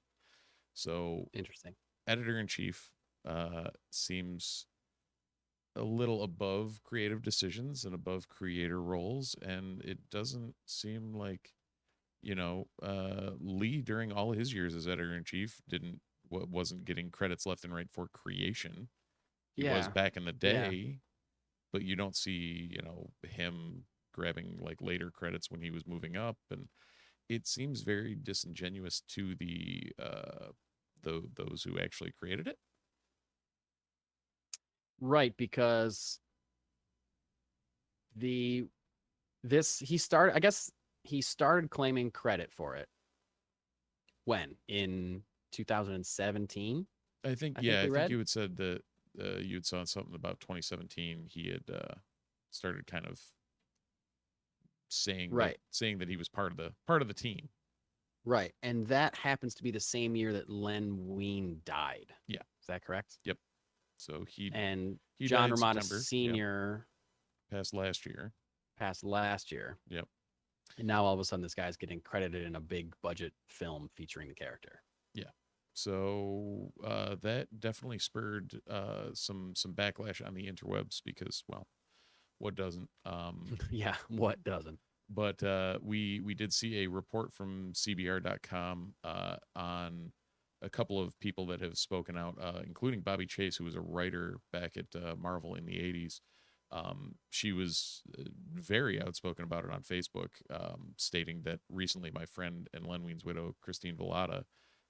So interesting. Editor-in-chief seems a little above creative decisions and above creator roles, and it doesn't seem like Lee, during all his years as editor-in-chief, wasn't getting credits left and right for creation. He was back in the day, but you don't see him grabbing like later credits when he was moving up, and it seems very disingenuous to the those who actually created it. Right, because he started claiming credit for it when? In 2017? I think you had said that you had saw something about 2017. He had started kind of saying that he was part of the team. Right, and that happens to be the same year that Len Wein died. Yeah. Is that correct? Yep. So he John died Romita September. Sr. Passed last year. Yep. And now all of a sudden this guy's getting credited in a big budget film featuring the character. Yeah. So that definitely spurred some backlash on the interwebs because, well, what doesn't? Yeah, what doesn't? But we did see a report from CBR.com on a couple of people that have spoken out, including Bobby Chase, who was a writer back at Marvel in the 80s. She was very outspoken about it on Facebook, stating that recently my friend and Len Wein's widow, Christine Vallada,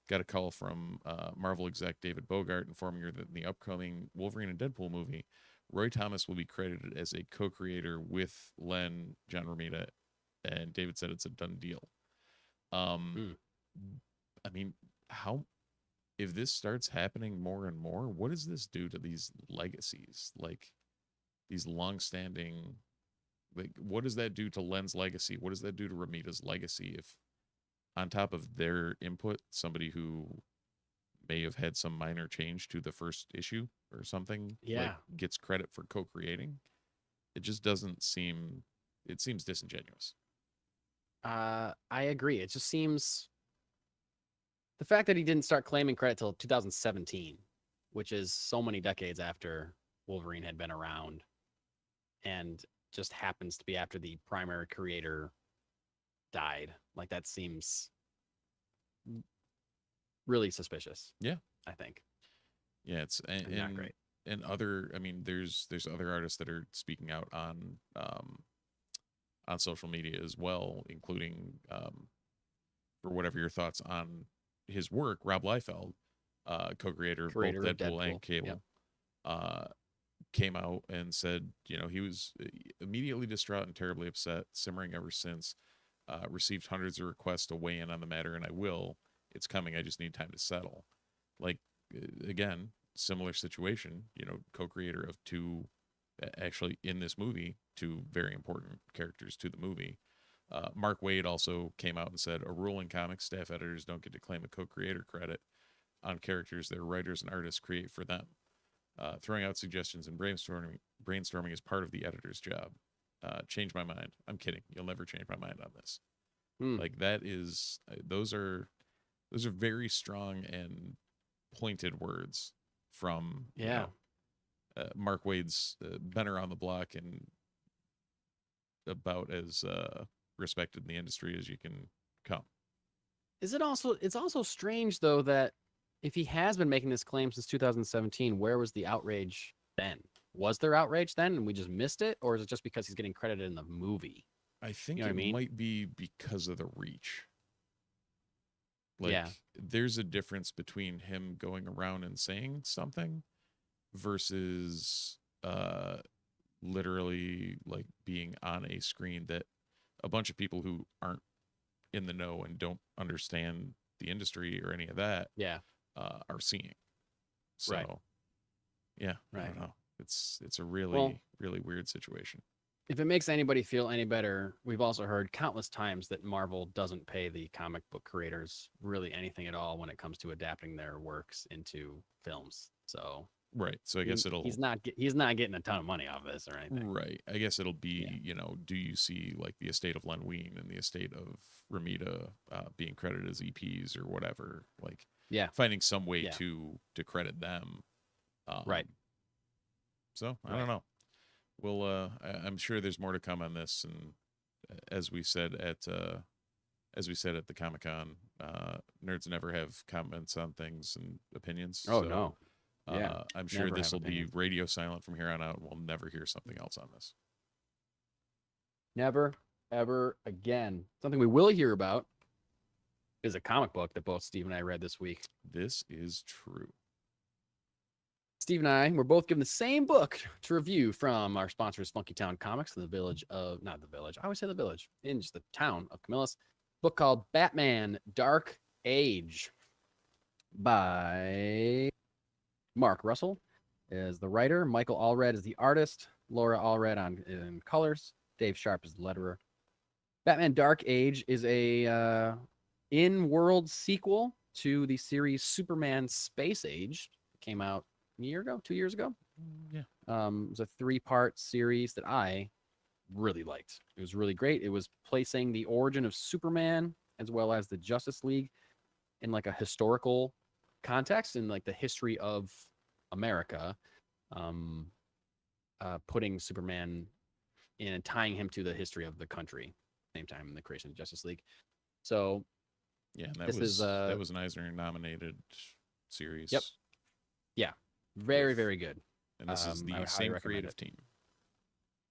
got a call from Marvel exec David Bogart informing her that in the upcoming Wolverine and Deadpool movie, Roy Thomas will be credited as a co-creator with Len, John Romita, and David said it's a done deal. I mean, if this starts happening more and more, what does this do to these legacies? Like these long-standing, like, what does that do to Len's legacy? What does that do to Romita's legacy if, on top of their input, somebody who may have had some minor change to the first issue or something, gets credit for co-creating? It just doesn't seem. It seems disingenuous. I agree. It just seems the fact that he didn't start claiming credit till 2017, which is so many decades after Wolverine had been around, and just happens to be after the primary creator died. Like, that seems really suspicious. Yeah, I think. Yeah, it's not great. And other, I mean, there's other artists that are speaking out on social media as well, including for whatever your thoughts on his work, Rob Liefeld, co-creator of both Deadpool and Cable, came out and said, he was immediately distraught and terribly upset, simmering ever since. Received hundreds of requests to weigh in on the matter, and I will. It's coming. I just need time to settle. Like, again, similar situation. Co-creator of two, actually in this movie, two very important characters to the movie. Mark Waid also came out and said, a rule in comics, staff editors don't get to claim a co-creator credit. on characters their writers and artists create for them. Throwing out suggestions and brainstorming is part of the editor's job. Change my mind. I'm kidding. You'll never change my mind on this. Like that is those are very strong and pointed words from Mark Waid's been around the block and about as respected in the industry as you can come. It's also strange though that if he has been making this claim since 2017, where was the outrage then? Was there outrage then and we just missed it, or is it just because he's getting credited in the movie? I think might be because of the reach. Like, there's a difference between him going around and saying something versus literally like being on a screen that a bunch of people who aren't in the know and don't understand the industry or any of that are seeing. So I don't know. It's a really weird situation. If it makes anybody feel any better, we've also heard countless times that Marvel doesn't pay the comic book creators really anything at all when it comes to adapting their works into films. So so I guess he's not getting a ton of money off this or anything. I guess it'll be do you see like the estate of Len Wein and the estate of Ramita being credited as EPs or whatever, like finding some way to credit them. So I don't know. Well, I'm sure there's more to come on this, and as we said at the Comic-Con, nerds never have comments on things and opinions. No. I'm sure this will be radio silent from here on out. We'll never hear something else on this. Never, ever again. Something we will hear about is a comic book that both Steve and I read this week. This is true. Steve and I were both given the same book to review from our sponsors, Funky Town Comics, in the village of, not the village, I always say the village, in just the town of Camillus. Book called Batman Dark Age by Mark Russell is the writer. Michael Allred is the artist. Laura Allred in colors. Dave Sharp is the letterer. Batman Dark Age is a in-world sequel to the series Superman Space Age. It came out a year ago, 2 years ago. Yeah. It was a 3-part series that I really liked. It was really great. It was placing the origin of Superman as well as the Justice League in like a historical context, in like the history of America, putting Superman in and tying him to the history of the country at the same time in the creation of Justice League. So and that was an Eisner nominated series. Yep. Yeah. Very, very good. And this is the same creative team.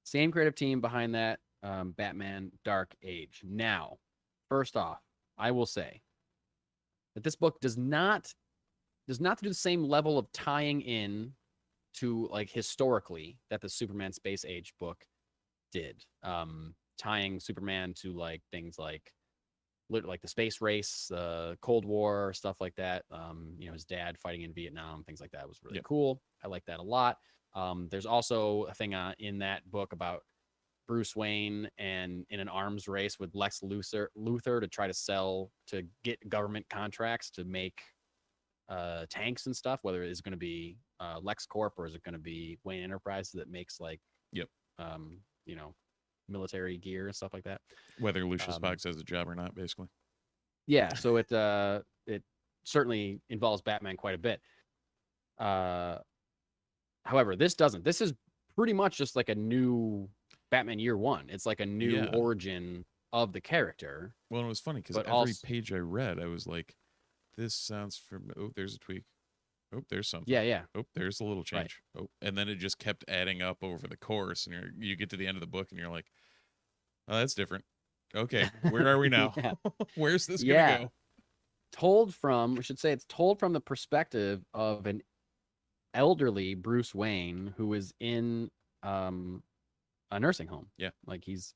Same creative team behind that, Batman Dark Age. Now, first off, I will say that this book does not do the same level of tying in to like historically that the Superman Space Age book did. Tying Superman to like things like the space race, Cold War, stuff like that. His dad fighting in Vietnam, things like that was really cool. I like that a lot. There's also a thing in that book about Bruce Wayne and in an arms race with Lex Luthor to try to get government contracts to make tanks and stuff, whether it is going to be LexCorp or is it going to be Wayne Enterprises that makes like military gear and stuff like that. Whether Lucius Fox has a job or not, basically. Yeah, so it certainly involves Batman quite a bit. However, this doesn't. This is pretty much just like a new Batman Year One. It's like a new origin of the character. Well, it was funny because every page I read, I was like, this sounds from. Oh, there's a tweak. Oh, there's something. Yeah. Oh, there's a little change. Right. Oh, and then it just kept adding up over the course, and you get to the end of the book, and you're like, oh, that's different. Okay, where are we now? Where's this gonna go? It's told from the perspective of an elderly Bruce Wayne who is in a nursing home. Yeah, like he's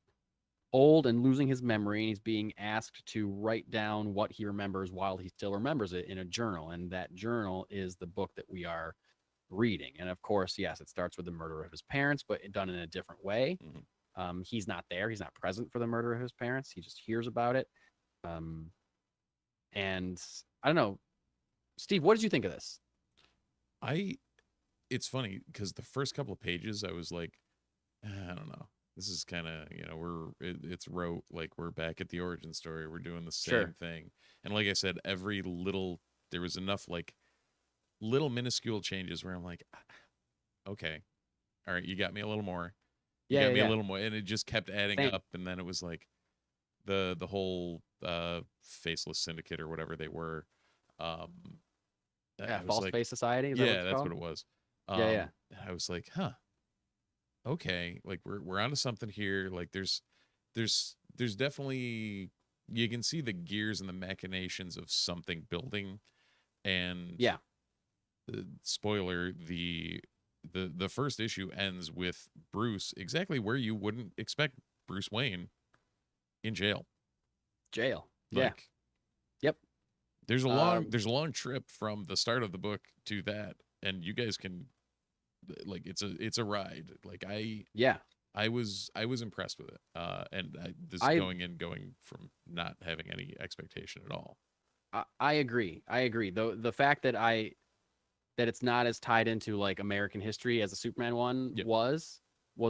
old and losing his memory, and he's being asked to write down what he remembers while he still remembers it in a journal, and that journal is the book that we are reading. And of course, yes, it starts with the murder of his parents, but done in a different way. Mm-hmm. He's not there. He's not present for the murder of his parents. He just hears about it. And I don't know. Steve, what did you think of this? It's funny because the first couple of pages I was like, I don't know. This is kind of, it's rote. Like, we're back at the origin story. We're doing the same thing. And like I said, there was enough like little minuscule changes where I'm like, okay, all right, you got me a little more. You got me a little more. And it just kept adding up. And then it was like the whole faceless syndicate or whatever they were. False Face Society. That's what it was. And I was like, huh. Okay, like we're onto something here. Like there's definitely, you can see the gears and the machinations of something building. And spoiler, the first issue ends with Bruce exactly where you wouldn't expect Bruce Wayne, in jail. Like, yep. There's a long trip from the start of the book to that, and you guys can, like, it's a ride. Like, I was impressed with it. And going from not having any expectation at all. I agree. Though the fact that it's not as tied into like American history as the Superman one was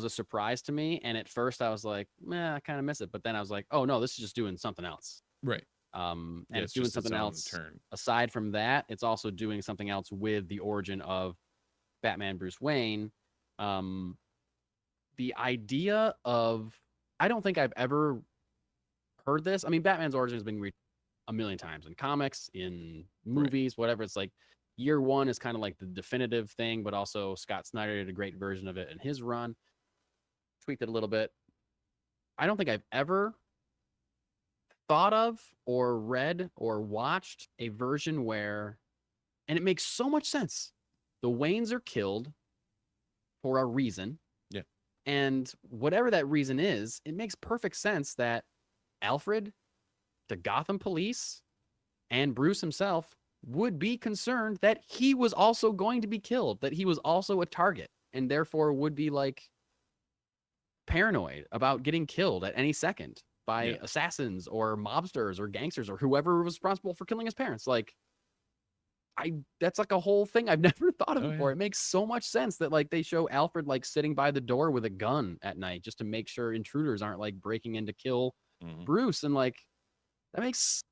a surprise to me. And at first I was like, I kind of miss it. But then I was like, oh no, this is just doing something else. Right. And it's doing something else. Aside from that, it's also doing something else with the origin of Batman Bruce Wayne. The idea of, I don't think I've ever heard this. I mean, Batman's origin has been a million times in comics, in movies, whatever. It's like year one is kind of like the definitive thing, but also Scott Snyder did a great version of it in his run, tweaked it a little bit. I don't think I've ever thought of or read or watched a version where, and it makes so much sense, the Waynes are killed for a reason. Yeah. And whatever that reason is, it makes perfect sense that Alfred, the Gotham police, and Bruce himself would be concerned that he was also going to be killed, that he was also a target, and therefore would be like paranoid about getting killed at any second by assassins or mobsters or gangsters or whoever was responsible for killing his parents. Like, that's like a whole thing I've never thought of before. Yeah. It makes so much sense that like they show Alfred like sitting by the door with a gun at night just to make sure intruders aren't like breaking in to kill Bruce. And like, that makes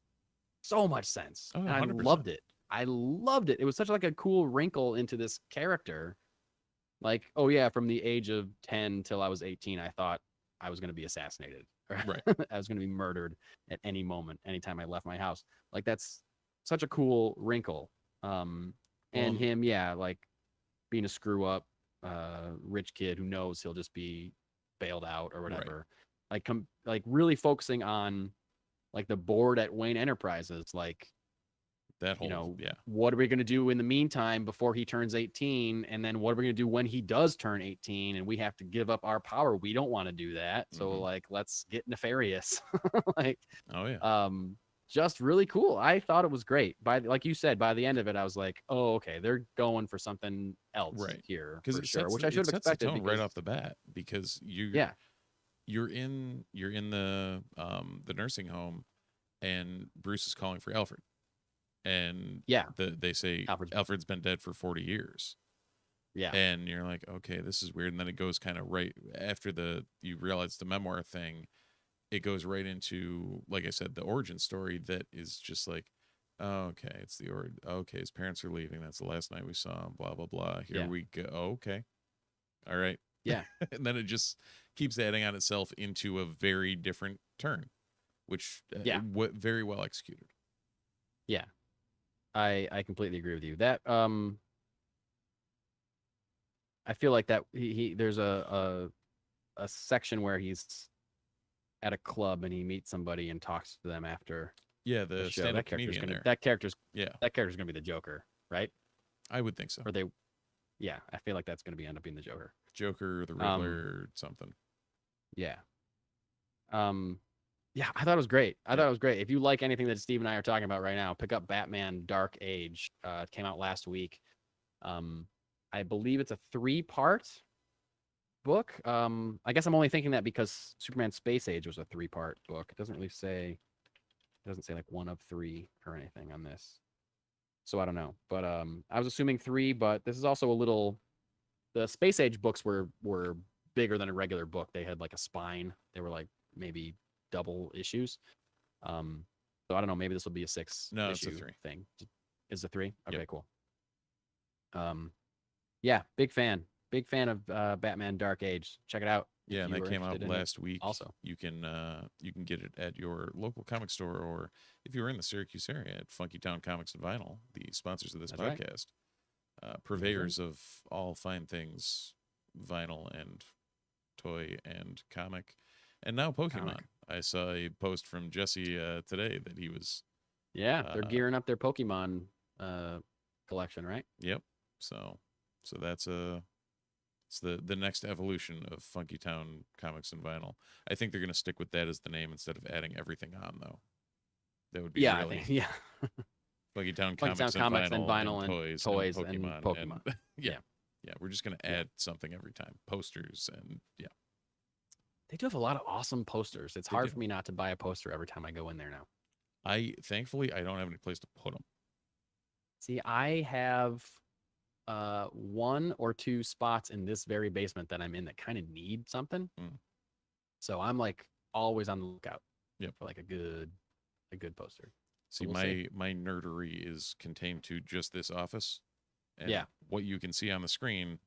so much sense. And I loved it. I loved it. It was such like a cool wrinkle into this character. Like, oh yeah, from the age of 10 till I was 18, I thought I was going to be assassinated. Right. I was going to be murdered at any moment, anytime I left my house. Like, that's such a cool wrinkle. And him, like being a screw up, rich kid who knows he'll just be bailed out or whatever. Right. Like really focusing on like the board at Wayne Enterprises, like that whole, what are we going to do in the meantime before he turns 18? And then what are we going to do when he does turn 18 and we have to give up our power? We don't want to do that. So like, let's get nefarious. Like, just really cool. I thought it was great. Like you said, by the end of it, I was like, oh, okay, they're going for something else here, for sure. Which I should have expected right off the bat, because you're in the nursing home, and Bruce is calling for Alfred, and they say Alfred's been dead for 40 years. Yeah, and you're like, okay, this is weird. And then it goes kind of right after you realize the memoir thing. It goes right into, like I said, the origin story that is just like, oh, okay, it's the origin. Okay, his parents are leaving. That's the last night we saw him. Blah blah blah. Here we go. Oh, okay, all right. Yeah, and then it just keeps adding on itself into a very different turn, which very well executed. Yeah, I completely agree with you. That I feel like that there's a section where he's at a club and he meets somebody and talks to them after. Yeah, the show. That character's gonna be the Joker, right? I would think so. Or I feel like that's gonna end up being the Joker. Joker, the Riddler, something. Yeah. I thought it was great. I thought it was great. If you like anything that Steve and I are talking about right now, pick up Batman Dark Age. It came out last week. I believe it's a 3-part book. I guess I'm only thinking that because Superman Space Age was a 3-part book. It doesn't say like 1 of 3 or anything on this. so I don't know. But I was assuming 3, but this is also a little. The Space Age books were bigger than a regular book. They had like a spine. They were like maybe double issues. So I don't know. Maybe this will be a 6 No, it's issue a 3. thing. Is the 3? Okay, Yep. cool. Yeah, big fan of Batman Dark Age. Check it out. Yeah, and that came out last week. Also, you can get it at your local comic store, or if you're in the Syracuse area, at Funky Town Comics and Vinyl, the sponsors of this That's right. podcast, purveyors of all fine things, vinyl and toy and comic, and now Pokemon. I saw a post from Jesse today that he was. Yeah, they're gearing up their Pokemon collection, right? Yep. So that's it's the next evolution of Funky Town Comics and Vinyl. I think they're going to stick with that as the name instead of adding everything on, though. That would be yeah, really I think, yeah. Funky Town Funky Comics, Town and Vinyl and toys and and Pokemon. Pokemon. And, yeah, we're just going to add something every time. Posters and They do have a lot of awesome posters. It's They hard do. for me not to buy a poster every time I go in there now. Thankfully I don't have any place to put them. See, I have 1 or 2 spots in this very basement that I'm in that kind of need something. So I'm like always on the lookout for like a good poster. See, we'll my nerdery is contained to just this office. And what you can see on the screen,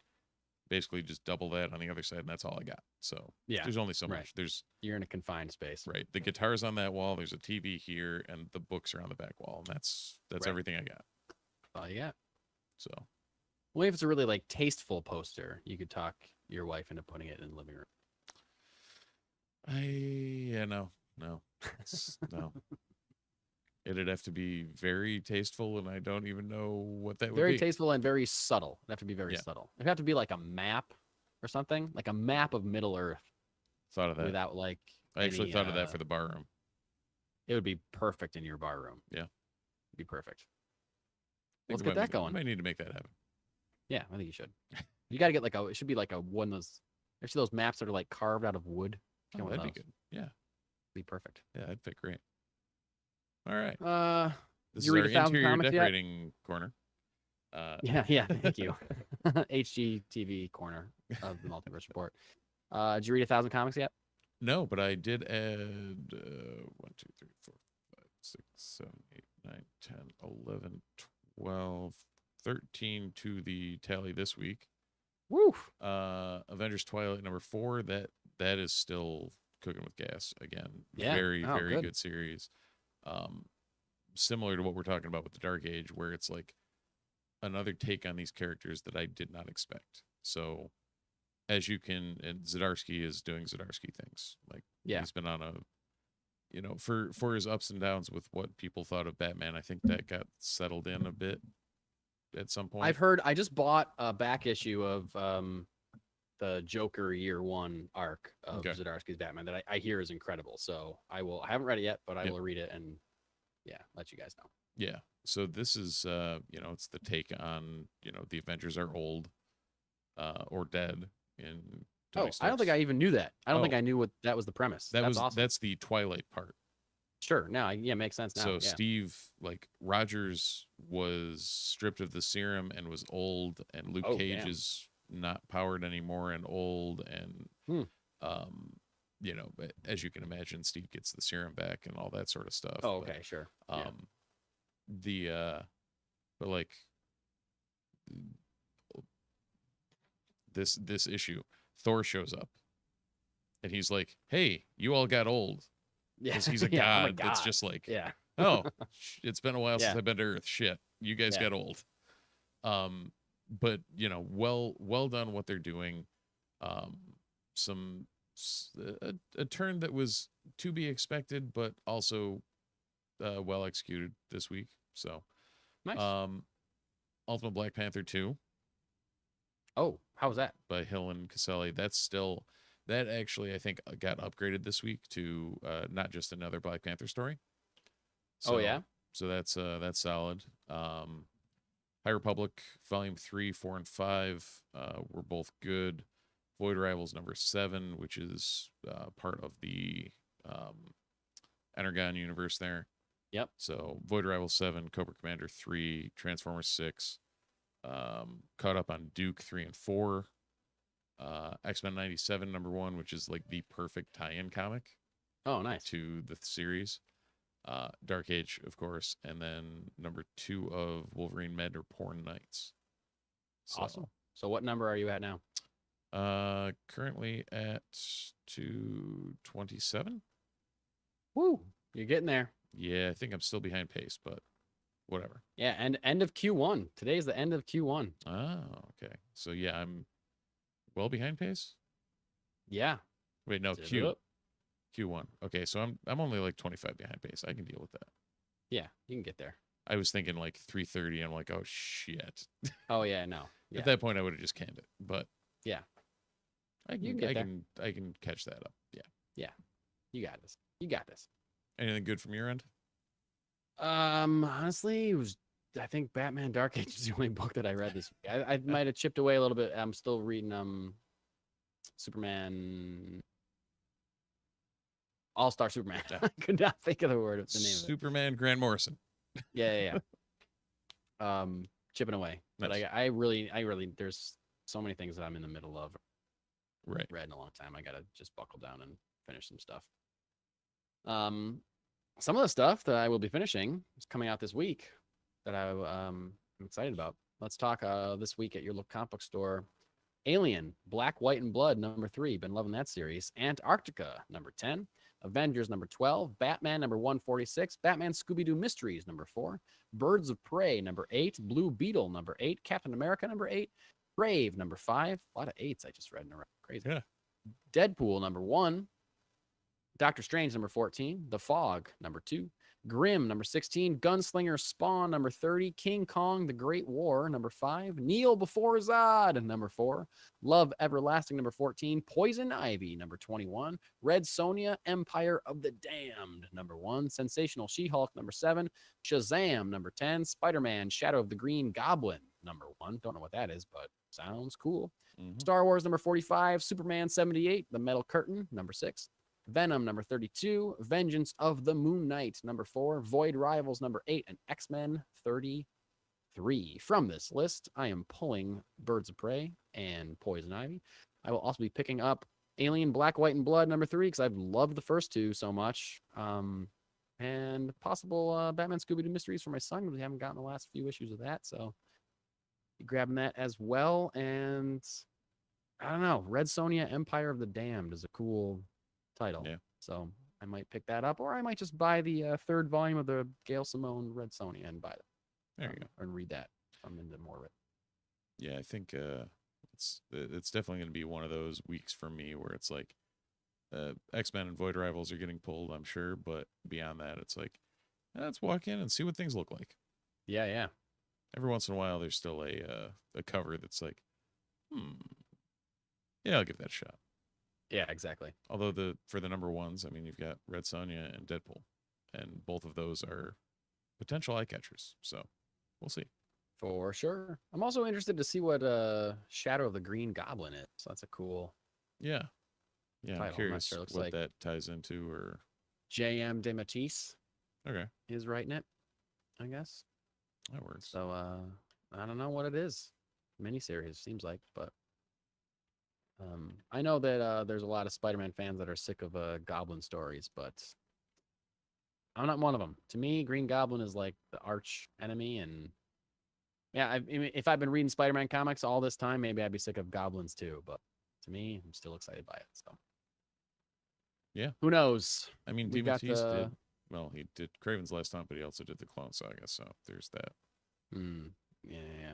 basically just double that on the other side, and that's all I got. So there's only so much. You're in a confined space. Right. The guitar's on that wall, there's a TV here, and the books are on the back wall, and that's everything I got. All you got. So well, if it's a really like tasteful poster, you could talk your wife into putting it in the living room. No. No. It'd have to be very tasteful, and I don't even know what that would be. Very tasteful and very subtle. It'd have to be very subtle. It'd have to be like a map or something, like a map of Middle Earth. Thought of that. Without like I actually thought of that for the bar room. It would be perfect in your bar room. Yeah. It'd be perfect. Let's get that going. Might need to make that happen. Yeah, I think you should. You got to get like it should be like one of those, actually those maps that are like carved out of wood. Oh, that'd be good. Yeah. Be perfect. Yeah, that'd fit great. All right. This is you our read 1,000 interior comics decorating corner. Yeah, thank you. HGTV corner of the Multiverse Report. Did you read 1,000 comics yet? No, but I did add 1, 2, 3, 4, 5, 6, 7, 8, 9, 10, 11, 12, 13 to the tally this week. Woo! Avengers Twilight #4. That is still cooking with gas again. Yeah. Very good series. Similar to what we're talking about with the Dark Age, where it's like another take on these characters that I did not expect. So as you can, and Zdarsky is doing Zdarsky things. Like he's been on a, for his ups and downs with what people thought of Batman, I think that got settled in a bit at some point. I've heard. I just bought a back issue of the Joker Year 1 arc of Zdarsky's Batman that I hear is incredible. So I haven't read it yet, but I will read it and let you guys know. Yeah. So this is it's the take on, the Avengers are old or dead in Tony I don't think I even knew that. I don't think I knew what that was the premise. That's awesome. That's the Twilight part. Sure. Now, makes sense now. So Steve, like Rogers, was stripped of the serum and was old, and Luke Cage is not powered anymore and old, and as you can imagine, Steve gets the serum back and all that sort of stuff. Oh, okay, sure. But like this issue, Thor shows up, and he's like, "Hey, you all got old." Yeah, he's a god. It's just like, oh, it's been a while since I've been to Earth. Shit, you guys got old. But well done what they're doing. A turn that was to be expected, but also well executed this week. So nice. Ultimate Black Panther 2. Oh, how was that? By Hill and Caselli. That actually, I think, got upgraded this week to not just another Black Panther story. So, So that's solid. High Republic Volume 3, 4, and 5 were both good. Void Rivals #7, which is part of the Energon universe there, Yep. So Void Rival 7, Cobra Commander 3, Transformers 6, caught up on Duke 3 and 4, X-Men 97 #1, which is like the perfect tie-in comic. Oh, nice. To the series. Dark Age, of course, and then #2 of Wolverine Med or Porn Nights. So, awesome. So what number are you at now? Currently at 227. Woo, you're getting there. Yeah, I think I'm still behind pace, but whatever. Yeah, and end of Q1. Today's the end of Q1. Oh, okay. So yeah, I'm well behind pace. Yeah. Wait, no, Q1. Okay, so I'm only like 25 behind pace. I can deal with that. Yeah, you can get there. I was thinking like 330. I'm like, oh shit. Oh yeah, no. Yeah. At that point, I would have just canned it. But yeah, I can catch that up. Yeah. Yeah, you got this. You got this. Anything good from your end? Honestly, it was. I think Batman Dark Age is the only book that I read this week. I might have chipped away a little bit. I'm still reading Superman. All-Star Superman. I could not think of the name of it. Superman Grant Morrison. Yeah. Chipping away. Nice. But I really, there's so many things that I'm in the middle of. Right. Read in a long time. I gotta just buckle down and finish some stuff. Some of the stuff that I will be finishing is coming out this week that I'm excited about. Let's talk this week at your local comic book store. Alien, Black, White, and Blood, #3. Been loving that series. Antarctica, #10. Avengers, #12. Batman, #146. Batman Scooby-Doo Mysteries, #4. Birds of Prey, #8. Blue Beetle, #8. Captain America, #8. Crave, #5. A lot of 8s I just read in a row. Crazy. Yeah. Deadpool, #1. Doctor Strange, #14. The Fog, #2. Grimm, #16. Gunslinger Spawn, #30. King Kong, The Great War, #5. Kneel Before Zod, #4. Love Everlasting, #14. Poison Ivy, #21. Red Sonja, Empire of the Damned, #1. Sensational She Hulk, #7. Shazam, #10. Spider-Man, Shadow of the Green Goblin, #1. Don't know what that is, but sounds cool. Mm-hmm. Star Wars, #45. Superman 78, The Metal Curtain, #6. Venom, #32. Vengeance of the Moon Knight, #4. Void Rivals, #8. And X-Men 33. From this list, I am pulling Birds of Prey and Poison Ivy. I will also be picking up Alien, Black, White, and Blood, #3, because I've loved the first two so much. And possible Batman Scooby-Doo Mysteries for my son. We haven't gotten the last few issues of that, so be grabbing that as well. And I don't know, Red Sonja, Empire of the Damned is a cool title. Yeah. So I might pick that up, or I might just buy the third volume of the Gail Simone Red Sonja and buy it. There you go. And read that. I'm into more of it. Yeah, I think it's definitely going to be one of those weeks for me where it's like X-Men and Void Rivals are getting pulled, I'm sure, but beyond that, it's like let's walk in and see what things look like. Yeah. Every once in a while, there's still a cover that's like, yeah, I'll give that a shot. Yeah, exactly. Although for the #1s, I mean, you've got Red Sonja and Deadpool, and both of those are potential eye catchers. So we'll see. For sure. I'm also interested to see what Shadow of the Green Goblin is. So that's a cool. Yeah. Title. I'm curious sure what that ties into. Or J.M. DeMatteis. Okay. Is writing it, I guess. That works. So I don't know what it is. Miniseries seems like, but. I know that there's a lot of Spider-Man fans that are sick of Goblin stories, but I'm not one of them. To me, Green Goblin is like the arch enemy, and yeah, if I've been reading Spider-Man comics all this time, maybe I'd be sick of Goblins too. But to me, I'm still excited by it. So yeah, who knows? I mean, DeMatteis did well. He did Craven's Last Hunt, but he also did the Clone Saga. So there's that. Yeah.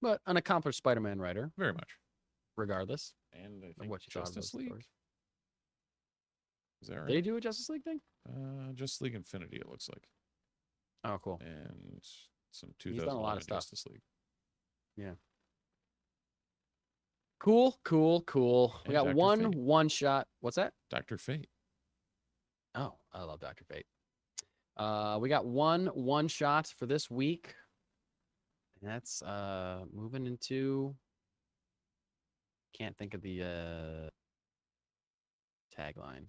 But an accomplished Spider-Man writer, very much. Regardless, and I think what you Justice League. Stories. Is that right? Did he do a Justice League thing? Justice League Infinity, it looks like. Oh, cool. And some 2011 He's done a lot of stuff. Justice League. Yeah. Cool. We got Dr. one shot. What's that? Dr. Fate. Oh, I love Dr. Fate. We got one shot for this week. And that's moving into. Can't think of the tagline.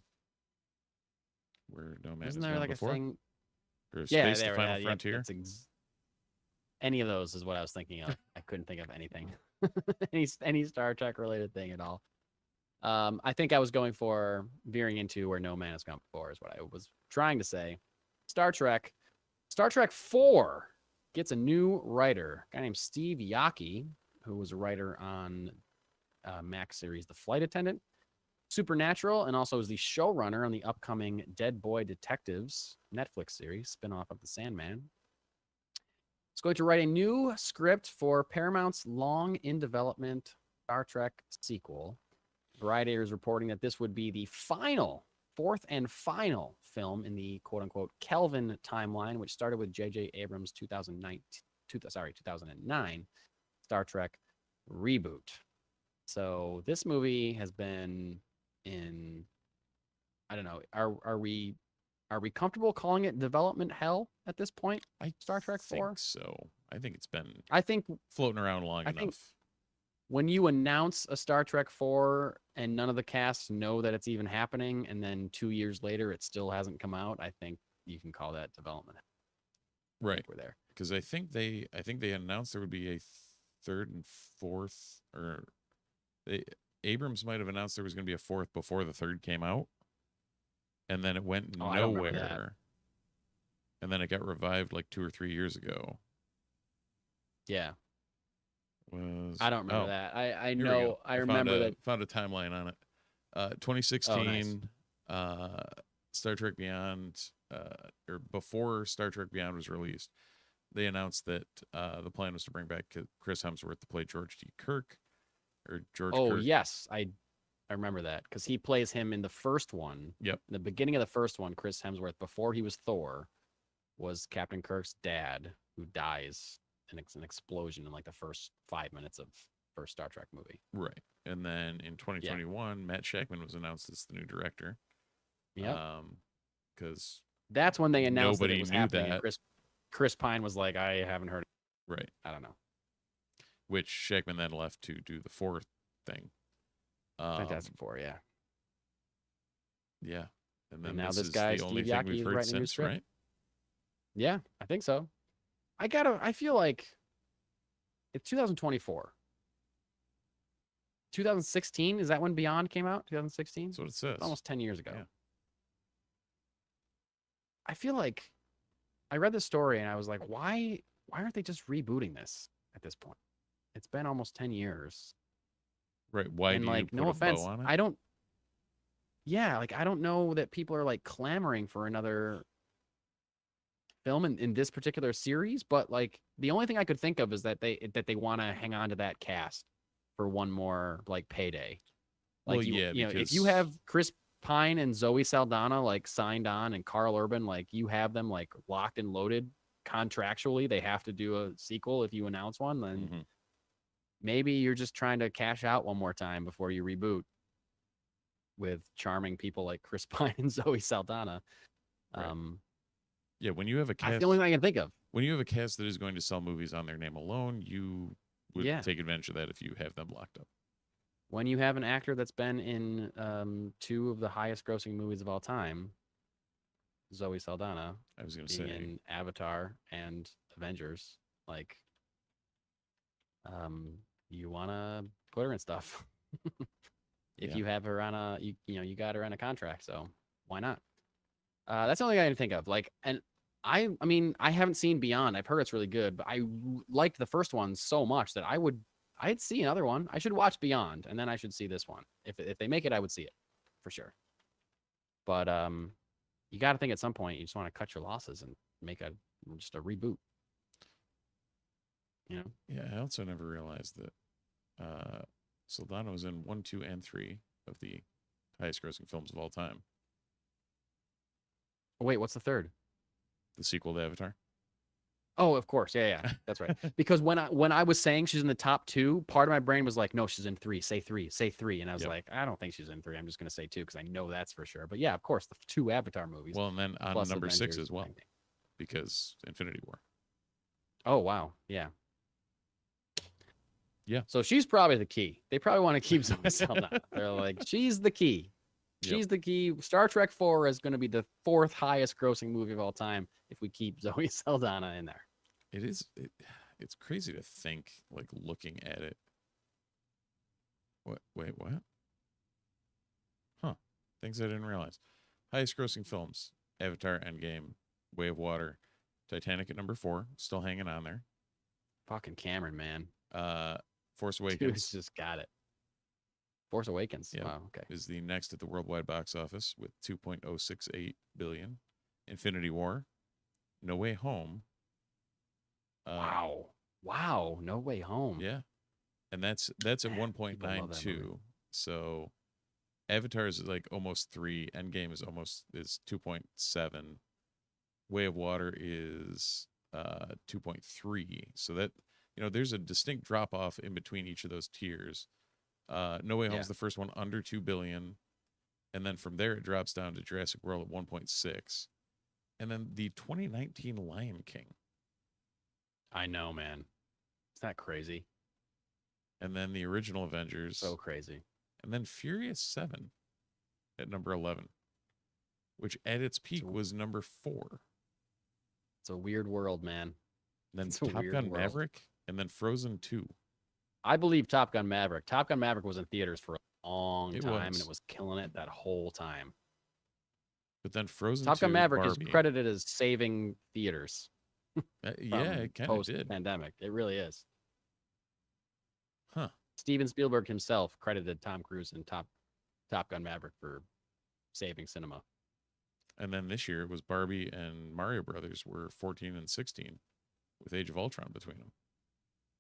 Where no man Isn't has there gone like before? a thing? Or Yeah, Space: The Final Frontier. Any of those is what I was thinking of. I couldn't think of anything, any Star Trek related thing at all. I think I was going for veering into where no man has gone before is what I was trying to say. Star Trek 4 gets a new writer, a guy named Steve Yockey, who was a writer on Max series The Flight Attendant, Supernatural, and also is the showrunner on the upcoming Dead Boy Detectives Netflix series, spinoff of The Sandman. He's going to write a new script for Paramount's long in development Star Trek sequel. Variety is reporting that this would be the fourth and final film in the quote-unquote Kelvin timeline, which started with J.J. Abrams' 2009 Star Trek reboot. So this movie has been in, I don't know, are we comfortable calling it development hell at this point? Star Trek 4? So. I think it's been floating around long enough. When you announce a Star Trek 4 and none of the cast know that it's even happening, and then 2 years later it still hasn't come out, I think you can call that development. Right. We're there. Because I think they announced there would be a third and fourth, or Abrams might have announced there was going to be a fourth before the third came out, and then it went nowhere, and then it got revived like 2 or 3 years ago. Yeah. I don't remember that. I know. I found a timeline on it. 2016, Star Trek Beyond, or before Star Trek Beyond was released, they announced that the plan was to bring back Chris Hemsworth to play George T. Kirk, or George. Oh Kirk. Yes, I remember that because he plays him in the first one. Yep. In the beginning of the first one, Chris Hemsworth, before he was Thor, was Captain Kirk's dad who dies. And it's an explosion in like the first 5 minutes of first Star Trek movie. Right. And then in 2021, Matt Shakman was announced as the new director. Yeah. Because that's when they announced nobody that it was knew happening. that. And Chris Pine was like, I haven't heard it. Right. I don't know. Which Shakman then left to do the fourth thing. Fantastic Four, yeah. Yeah. And then now this is guy, the only Steve thing Yockey, we've is heard writing a new since, script. right? Yeah, I think so. I feel like it's 2024. 2016, is that when Beyond came out? 2016? That's what it says. Almost 10 years ago. Yeah. I feel like I read this story and I was like, why aren't they just rebooting this at this point? It's been almost 10 years. Right. Why and do like, you put no a offense, bow on it? I don't know that people are like clamoring for another film in this particular series, but like the only thing I could think of is that they want to hang on to that cast for one more like payday. Like if you have Chris Pine and Zoe Saldana like signed on and Carl Urban, like you have them like locked and loaded contractually, they have to do a sequel if you announce one, then maybe you're just trying to cash out one more time before you reboot with charming people like Chris Pine and Zoe Saldana. Right. Yeah, when you have a cast, that's the only thing I can think of. When you have a cast that is going to sell movies on their name alone, you would take advantage of that if you have them locked up. When you have an actor that's been in 2 of the highest grossing movies of all time, Zoe Saldana, I was going to say, in Avatar and Avengers, like, you want to put her in stuff. If you have her on you got her on a contract, so why not? That's the only thing I can think of. Like, and I mean, I haven't seen Beyond. I've heard it's really good, but I liked the first one so much that I'd see another one. I should watch Beyond, and then I should see this one. If they make it, I would see it for sure. But you got to think at some point you just want to cut your losses and make just a reboot. You know? Yeah, I also never realized that Saldana was in 1, 2, and 3 of the highest grossing films of all time. Wait, what's the third? The sequel to Avatar. Oh, of course. Yeah. That's right. Because when I was saying she's in the top 2, part of my brain was like, no, she's in 3. Say 3. Say 3. And I was like, I don't think she's in 3. I'm just going to say 2 because I know that's for sure. But yeah, of course, the 2 Avatar movies. Well, and then on number Avengers 6 as well, because Infinity War. Oh, wow. Yeah. Yeah. So she's probably the key. They probably want to keep Zoe Saldana. They're like, she's the key. She's the key. Star Trek 4 is going to be the 4th highest grossing movie of all time if we keep Zoe Saldana in there. It is. It's crazy to think, like, looking at it. What? Wait, what? Huh. Things I didn't realize. Highest grossing films: Avatar, Endgame, Way of Water, Titanic at number 4, still hanging on there. Fucking Cameron, man. Force Awakens. Dude's just got it. Force Awakens. Yeah. Wow, okay. Is the next at the worldwide box office with 2.068 billion. Infinity War, No Way Home. Wow. No Way Home. Yeah. And that's at People love that 1.92. movie. So Avatar is like almost 3. Endgame is 2.7. Way of Water is 2.3. So that, there's a distinct drop off in between each of those tiers. No Way Home is the first one under 2 billion. And then from there it drops down to Jurassic World at 1.6. And then the 2019 Lion King. I know, man. Is that crazy? And then the original Avengers. So crazy. And then Furious 7 at number 11, which at its peak was number 4. It's a weird world, man. Then Top Gun Maverick, and then Frozen 2. I believe Top Gun Maverick. Top Gun Maverick was in theaters for a long time, and was. it was killing it that whole time. But then Frozen Top 2, Gun Maverick Barbie. is credited as saving theaters. Yeah, it kind of did. Post-pandemic. It really is. Huh. Steven Spielberg himself credited Tom Cruise in Top Gun Maverick for saving cinema. And then this year it was Barbie and Mario Brothers were 14 and 16 with Age of Ultron between them.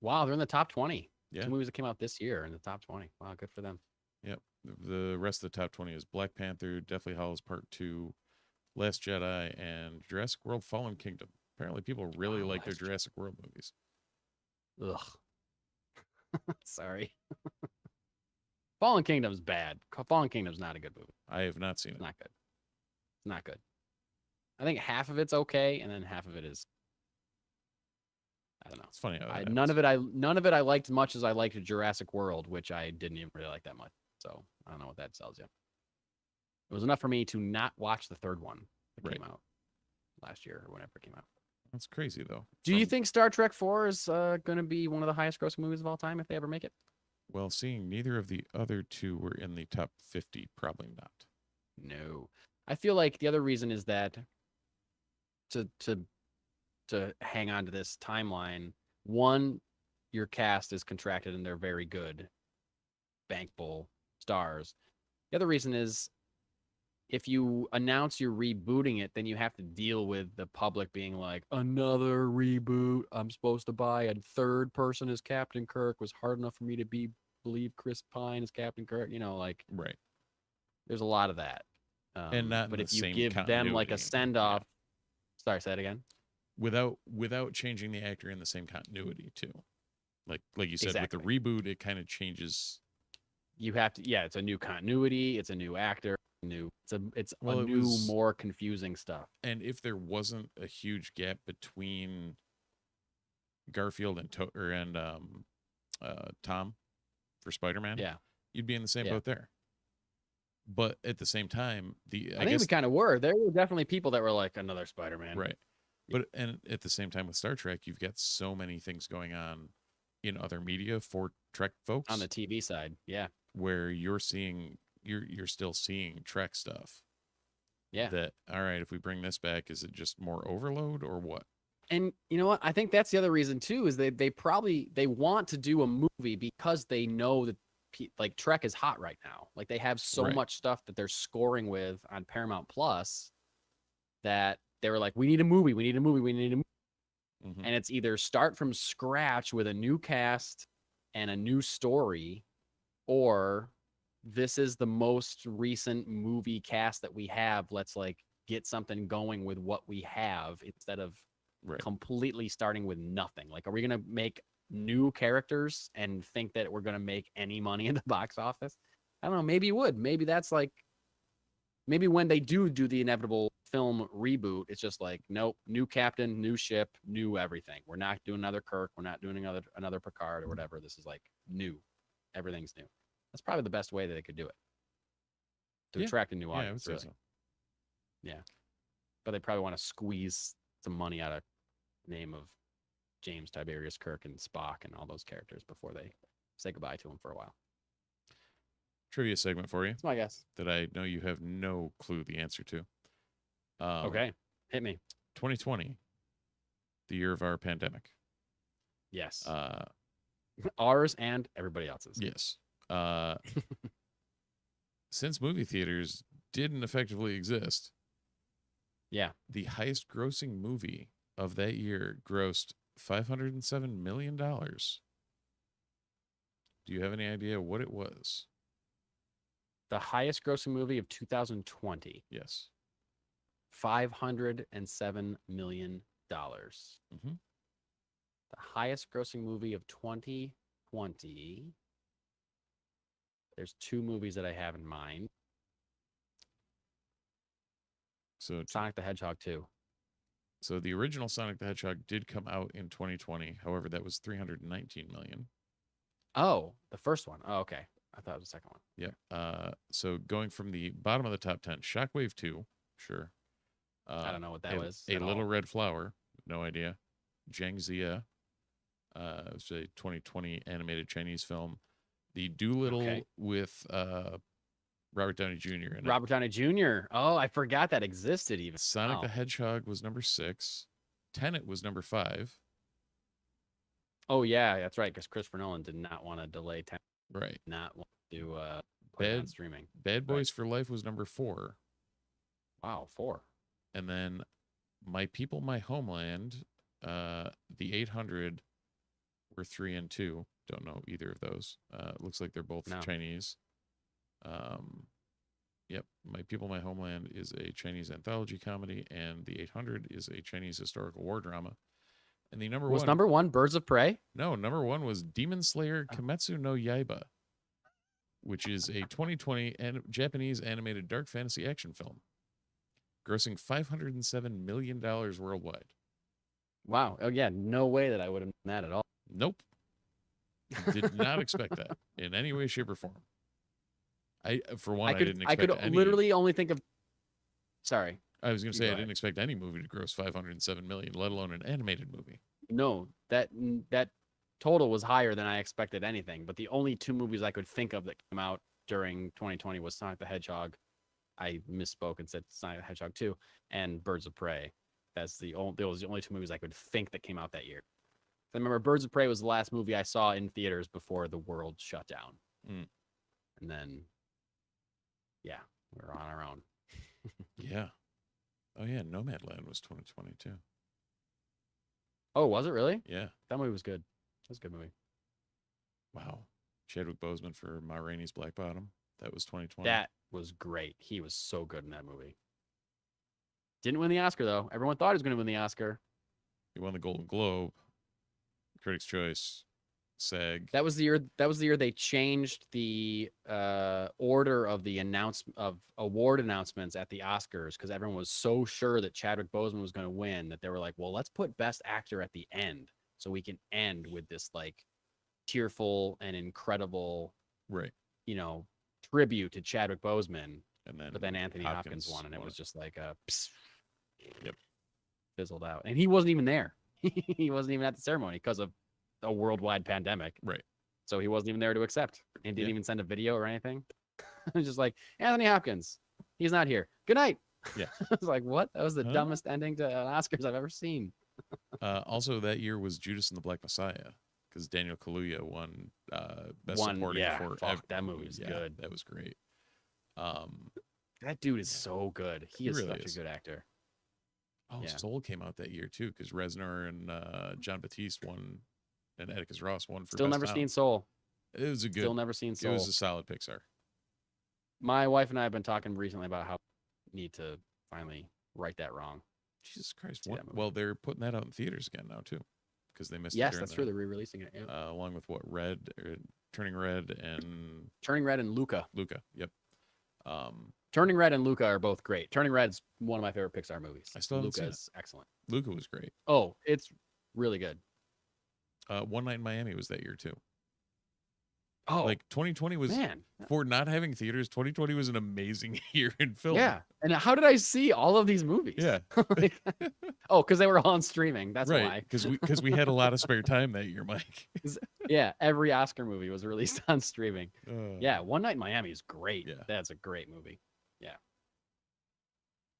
Wow, they're in the top 20. Yeah. 2 movies that came out this year in the top 20. Wow, good for them. Yep. The rest of the top 20 is Black Panther, Deathly Hallows Part 2, Last Jedi, and Jurassic World Fallen Kingdom. Apparently people really like their Jurassic World movies. Ugh. Sorry. Fallen Kingdom's bad. Fallen Kingdom's not a good movie. I have not seen it. It's not good. It's not good. I think half of it's okay, and then half of it is. I don't know. It's funny. None of it I liked as much as I liked Jurassic World, which I didn't even really like that much. So I don't know what that tells you. It was enough for me to not watch the third one that came out last year or whenever it came out. That's crazy, though. Do you think Star Trek 4 is going to be one of the highest grossing movies of all time if they ever make it? Well, seeing neither of the other two were in the top 50, probably not. No. I feel like the other reason is that to hang on to this timeline, one, your cast is contracted and they're very good, bankable stars. The other reason is if you announce you're rebooting it, then you have to deal with the public being like, another reboot. I'm supposed to buy a third person as Captain Kirk. Was hard enough for me to believe Chris Pine as Captain Kirk. Right. There's a lot of that. And not but in if the you same give them like a continuity. send off, sorry, say that again. Without changing the actor in the same continuity too, like you said, Exactly. with the reboot, it kind of changes. You have to, it's a new continuity, it's a new actor, it's more confusing stuff. And if there wasn't a huge gap between Garfield and Tom for Spider-Man, you'd be in the same boat there. But at the same time, I think we kind of were. There were definitely people that were like, another Spider-Man, right? And at the same time with Star Trek, you've got so many things going on in other media for Trek folks on the TV side, where you're still seeing Trek stuff. Yeah. That, all right, if we bring this back, is it just more overload or what? And you know what? I think that's the other reason too, is they want to do a movie because they know that like Trek is hot right now. Like they have so much stuff that they're scoring with on Paramount Plus that they were like, we need a movie. Mm-hmm. And it's either start from scratch with a new cast and a new story, or this is the most recent movie cast that we have. Let's like get something going with what we have instead of completely starting with nothing. Like, are we going to make new characters and think that we're going to make any money in the box office? I don't know. Maybe you would. Maybe that's like, maybe when they do the inevitable film reboot, it's just like, nope, new captain, new ship, new everything. We're not doing another Kirk. We're not doing another Picard or whatever. This is like new. Everything's new. That's probably the best way that they could do it. to attract a new Yeah, I would audience. say Really. so. Yeah, but they probably want to squeeze some money out of the name of James Tiberius Kirk and Spock and all those characters before they say goodbye to them for a while. Trivia segment for you That's my guess. that I know you have no clue the answer to. Okay, hit me. 2020, the year of our pandemic. Yes. Ours and everybody else's. Yes. Since movie theaters didn't effectively exist, Yeah. the highest grossing movie of that year grossed $507 million. Do you have any idea what it was? The highest grossing movie of 2020. Yes. $507 million. Mm-hmm. The highest grossing movie of 2020. There's two movies that I have in mind. So Sonic the Hedgehog 2. So the original Sonic the Hedgehog did come out in 2020. However, that was $319 million. Oh, the first one. Oh, okay. I thought it was the second one. Yeah. So going from the bottom of the top 10, Shockwave 2, sure. I don't know what that was. A Little Red Flower, no idea. Zhang Zia, it was a 2020 animated Chinese film. The Doolittle with Robert Downey Jr. in it. Robert Downey Jr. Oh, I forgot that existed even. Sonic the Hedgehog was number 6. Tenet was number 5. Oh, yeah, that's right, because Christopher Nolan did not want to delay Tenet. Right. Not want to put it on streaming. Bad Boys for Life was number 4. Wow, 4. And then My People, My Homeland, the 800 were 3 and 2. Don't know either of those. Looks like they're both Chinese. Yep. My People, My Homeland is a Chinese anthology comedy, and the 800 is a Chinese historical war drama. And the number was number 1 Birds of Prey? No, number 1 was Demon Slayer Kimetsu no Yaiba, which is a 2020 Japanese animated dark fantasy action film, grossing $507 million worldwide. Wow. Oh, yeah. No way that I would have done that at all. Nope. Did not expect that in any way, shape, or form. I didn't expect I could literally only think of. Sorry. I was going to say I didn't expect any movie to gross $507 million, let alone an animated movie. No, that total was higher than I expected anything. But the only two movies I could think of that came out during 2020 was Sonic the Hedgehog. I misspoke and said Sonic the Hedgehog 2 and Birds of Prey. Those were the only two movies I could think that came out that year. I remember Birds of Prey was the last movie I saw in theaters before the world shut down. And then, yeah, we were on our own. Yeah. Oh, yeah. Nomadland was 2022. Oh, was it really? Yeah. That movie was good. That was a good movie. Wow. Chadwick Boseman for Ma Rainey's Black Bottom. That was 2020. That was great. He was so good in that movie. Didn't win the Oscar, though. Everyone thought he was going to win the Oscar. He won the Golden Globe, Critics' Choice, SAG. That was the year they changed the order of the award announcements at the Oscars because everyone was so sure that Chadwick Boseman was going to win that they were like, well, let's put Best Actor at the end so we can end with this like tearful and incredible, right? Tribute to Chadwick Boseman. But then Anthony Hopkins won, and it was just like yep, fizzled out, and he wasn't even there. He wasn't even at the ceremony because of a worldwide pandemic. Right. So he wasn't even there to accept and didn't even send a video or anything. It was just like, Anthony Hopkins, he's not here. Good night. Yeah. I was like, what? That was the dumbest ending to an Oscars I've ever seen. Also, that year was Judas and the Black Messiah because Daniel Kaluuya won Best Supporting for that movie was good. That was great. That dude is so good. He is really such a good actor. Oh, Soul came out that year too because Reznor and John Batiste won, and Atticus Ross won for Still Best never Sound. seen Soul. It was a good. Still never seen Soul. It was a solid Pixar. My wife and I have been talking recently about how we need to finally right that wrong. Jesus Christ! Well, they're putting that out in theaters again now too, because they missed. Yes, that's true. They're re-releasing it. Yeah. Along with what Turning Red and Luca. Luca. Yep. Turning Red and Luca are both great. Turning Red's one of my favorite Pixar movies. I still haven't seen it. Luca's excellent. Luca was great. Oh, it's really good. One Night in Miami was that year too. Oh, like 2020 was man. for not having theaters. 2020 was an amazing year in film. Yeah. And how did I see all of these movies? Yeah. Like, oh, because they were on streaming. That's right. why. Because we had a lot of spare time that year, Mike. Yeah, every Oscar movie was released on streaming. Uh, Yeah, One Night in Miami is great. Yeah. That's a great movie. Yeah.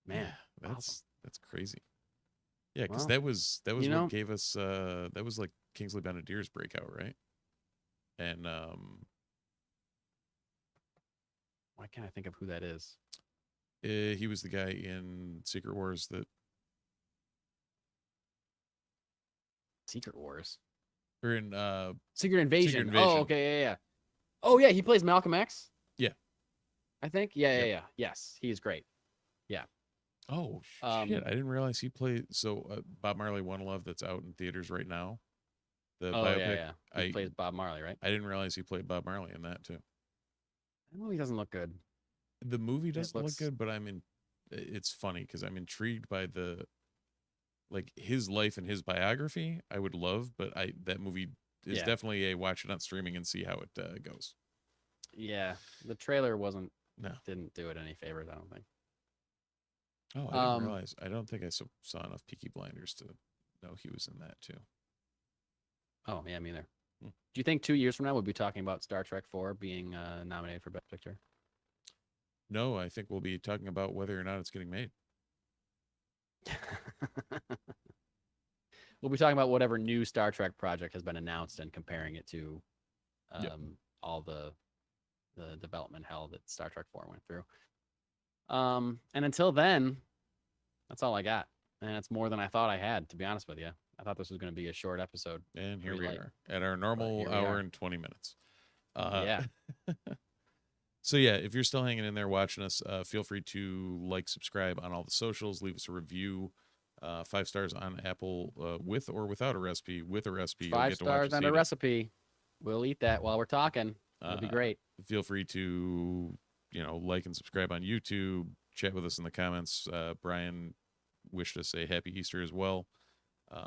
Man, yeah, awesome. that's crazy. Yeah, because Well, that was you what know- gave us that was like Kingsley Ben-Adir's breakout, right? And why can't I think of who that is? he was the guy in Secret Wars that Secret Wars. or in Secret Invasion. Secret Invasion. Oh, okay, yeah. Oh, yeah, he plays Malcolm X. Yeah. I think. Yeah. Yep. Yes, he's great. oh Um, shit, I didn't realize he played Bob Marley One Love that's out in theaters right now. The Oh, biopic. yeah. He plays Bob Marley, right? I didn't realize he played Bob Marley in that too. I know he doesn't look good. The movie doesn't look looks- good, but it's funny because I'm intrigued by like his life and his biography. I would love, but that movie is Yeah. definitely a watch it on streaming and see how it goes. Yeah, the trailer No. didn't do it any favors, I don't think. Oh, I didn't realize. I don't think I saw enough Peaky Blinders to know he was in that too. Oh, yeah, me neither. Hmm. Do you think 2 years from now we'll be talking about Star Trek 4 being nominated for Best Picture? No, I think we'll be talking about whether or not it's getting made. We'll be talking about whatever new Star Trek project has been announced and comparing it to Yep. all the development hell that Star Trek 4 went through. And until then, that's all I got. And it's more than I thought I had, to be honest with you. I thought this was going to be a short episode. And here Pretty we light. are at our normal here we hour are. and 20 minutes. Yeah. So yeah, if you're still hanging in there watching us, feel free to like, subscribe on all the socials, leave us a review, 5 stars on Apple, with or without a recipe. With a recipe, you'll 5 get to watch stars us and eat a it. recipe. We'll eat that while we're talking. It'll be great. Feel free to, like and subscribe on YouTube. Chat with us in the comments. Brian wished us a happy Easter as well.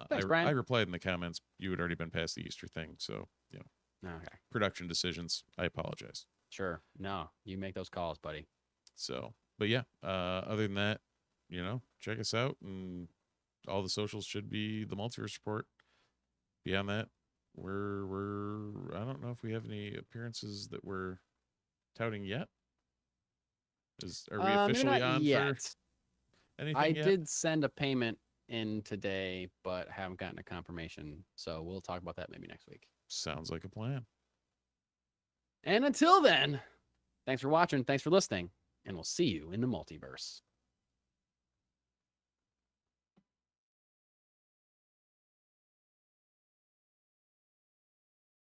Thanks, Brian. I replied in the comments. You had already been past the Easter thing, so Okay. production decisions. I apologize. Sure. No, you make those calls, buddy. So, but yeah, other than that, check us out, and all the socials should be the Multiverse Report. Beyond that, I don't know if we have any appearances that we're touting yet. Are we Maybe officially not on yet. for anything I yet? did send a payment in today, but haven't gotten a confirmation. So we'll talk about that maybe next week. Sounds like a plan. And until then, thanks for watching. Thanks for listening. And we'll see you in the multiverse.